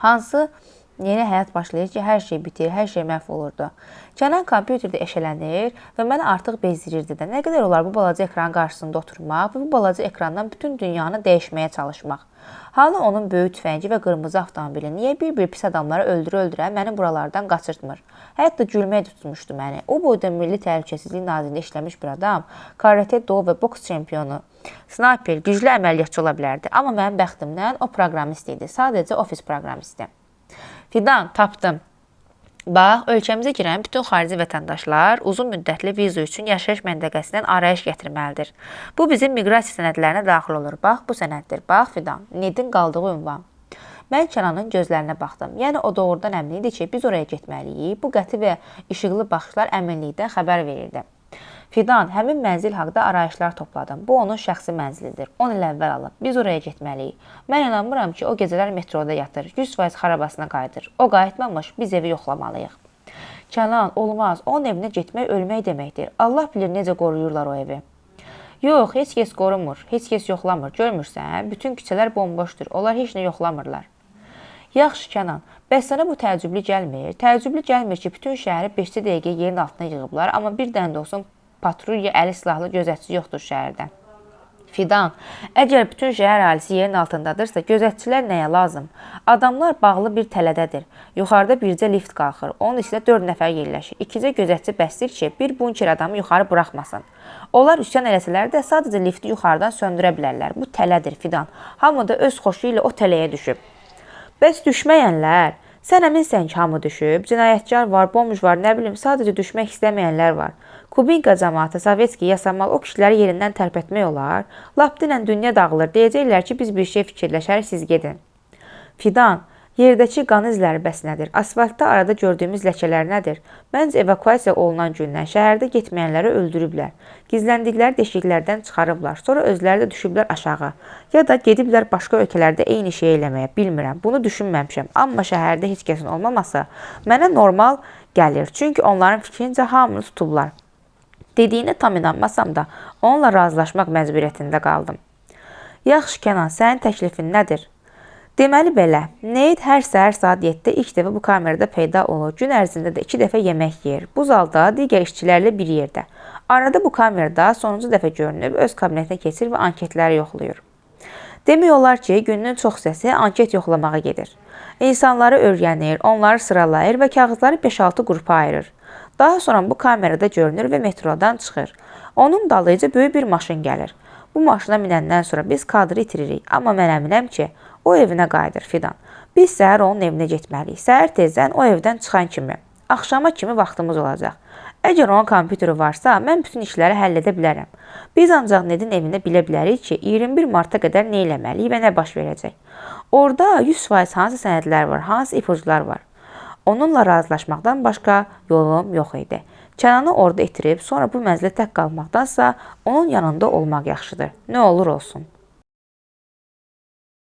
Hansı yeni həyat başlayır ki, hər şey bitir, hər şey məhv olurdu. Kənan kompüterdə eşələnir və məni artıq bezdirirdi də. Nə qədər olar bu balaca ekranın qarşısında oturmaq və bu balaca ekrandan bütün dünyanı dəyişməyə çalışmaq. Hanı onun böyük tüfəngi və qırmızı avtomobili niyə bir-bir pis adamları öldürə-öldürə məni buralardan qaçırtmır? Hətta gülməyə tutmuşdu məni. O boyda Milli Təhlükəsizlik Nazirliyində işləmiş bir adam, karate-do və boks çempionu, snayper, güclü əməliyyatçı ola bilərdi. Amma mənim bəxtimdən o proqramist idi. Sadəcə ofis proqramisti. Fidan, tapdım. Bax, ölkəmizə girən bütün xarici vətəndaşlar uzun müddətli viza üçün yaşayış məntəqəsindən arayış gətirməlidir. Bu bizim miqrasiya sənədlərinə daxil olur. Bax, bu sənəddir. Bax, Fidan, NİD-in qaldığı ünvan. Mən Kənanın gözlərinə baxdım. Yəni o doğrudan əmin idi ki, biz oraya getməliyik. Bu qəti və işıqlı baxışlar əminlikdən xəbər verirdi. Fidan, həmin mənzil haqda arayışlar topladım. Bu onun şəxsi mənzilidir. 10 il əvvəl alıb. Biz oraya getməliyik. Mən inanmıram ki, o gecələr metroda yatır. 100% xarabasına qayıdır. O qayıtmamış, biz evi yoxlamalıyıq. Kənan, olmaz. Onun evinə getmək ölmək deməkdir. Allah bilir necə qoruyurlar o evi. Yox, heç kəs qorumur. Heç kəs yoxlamır. Görmürsən? Bütün küçələr bomboşdur. Onlar heç nə yoxlamırlar. Yaxşı Kənan, bəs sənə bu təəccüblü gəlmir? Təəccüblü gəlmir ki, bütün şəhəri 5 dəqiqə yerin altına yığıblar, amma bir dənə də olsun patrulya əli silahlı gözətçi yoxdur şəhərdə. Fidan, əgər bütün şəhər əhalisi yerin altındadırsa, gözətçilər nəyə lazım? Adamlar bağlı bir tələdədir. Yuxarıda bircə lift qalxır. Onun içində 4 nəfər yerləşir. 2cə gözətçi bəsdir ki, bir bunker adamı yuxarı buraxmasın. Onlar üsyan eləsələr də sadəcə lifti yuxarıdan söndürə bilərlər. Bu tələdir Fidan. Hamı da öz xoşu ilə o tələyə düşüb. Bəs düşməyənlər, sən əminsən ki, hamı düşüb, cinayətçilər var, bomj var, nə bilim, sadəcə düşmək istəməyənlər var. Kubinka cəmaatı, Sovetski, Yasamal o kişiləri yerindən tərpətmək olar. Lap dinən dünya dağılır, deyəcəklər ki, biz bir şey fikirləşərik, siz gedin. Fidan, yerdəki qan izləri bəs nədir? Asfaltda arada gördüyümüz ləkələr nədir? Məncə evakuasiya olunan gündən şəhərdə getməyənləri öldürüblər. Gizləndikləri deşiklərdən çıxarıblar. Sonra özləri də düşüblər aşağı. Ya da gediblər başqa ölkələrdə eyni şey eləməyə. Bilmirəm. Bunu düşünməmişəm. Amma şəhərdə heç kəsin olmaması mənə normal gəlir. Çünki onların fikrincə hamını tutublar. Dediyinə tam inanmasam da onunla razılaşmaq məcburiyyətində qaldım. Yaxşı Kənan, sənin təklifin nədir? Deməli belə, Neyt hər səhər saat 7-də ilk dəfə bu kamerada peyda olur. Gün ərzində də 2 dəfə yemək yeyir. Bu zalda digər işçilərlə bir yerdə. Arada bu kamerada sonuncu dəfə görünüb öz kabinetinə keçir və anketləri yoxlayır. Demək olar ki, günün çox hissəsi anket yoxlamağa gedir. İnsanları öyrənir, onları sıralayır və kağızları 5-6 qrupa ayırır. Daha sonra bu kamerada görünür və metrodan çıxır. Onun dalıyca böyük bir maşın gəlir. Bu maşına minəndən sonra biz kadrı itiririk. Amma mən əminəm ki, o evinə qayıdır Fidan. Biz səhər onun evinə getməliyik. Səhər tezdən o evdən çıxan kimi, axşama kimi vaxtımız olacaq. Əgər onun kompüteri varsa, mən bütün işləri həll edə bilərəm. Biz ancaq Nedin evində bilə bilərik ki, 21 marta qədər nə eləməliyik və nə baş verəcək. Orada 100% hansı sənədlər var, hansı ipucular var. Onunla razılaşmaqdan başqa yolum yox idi. Kənanı orada itirib, sonra bu mənzilə tək qalmaqdansa onun yanında olmaq yaxşıdır. Nə olur olsun.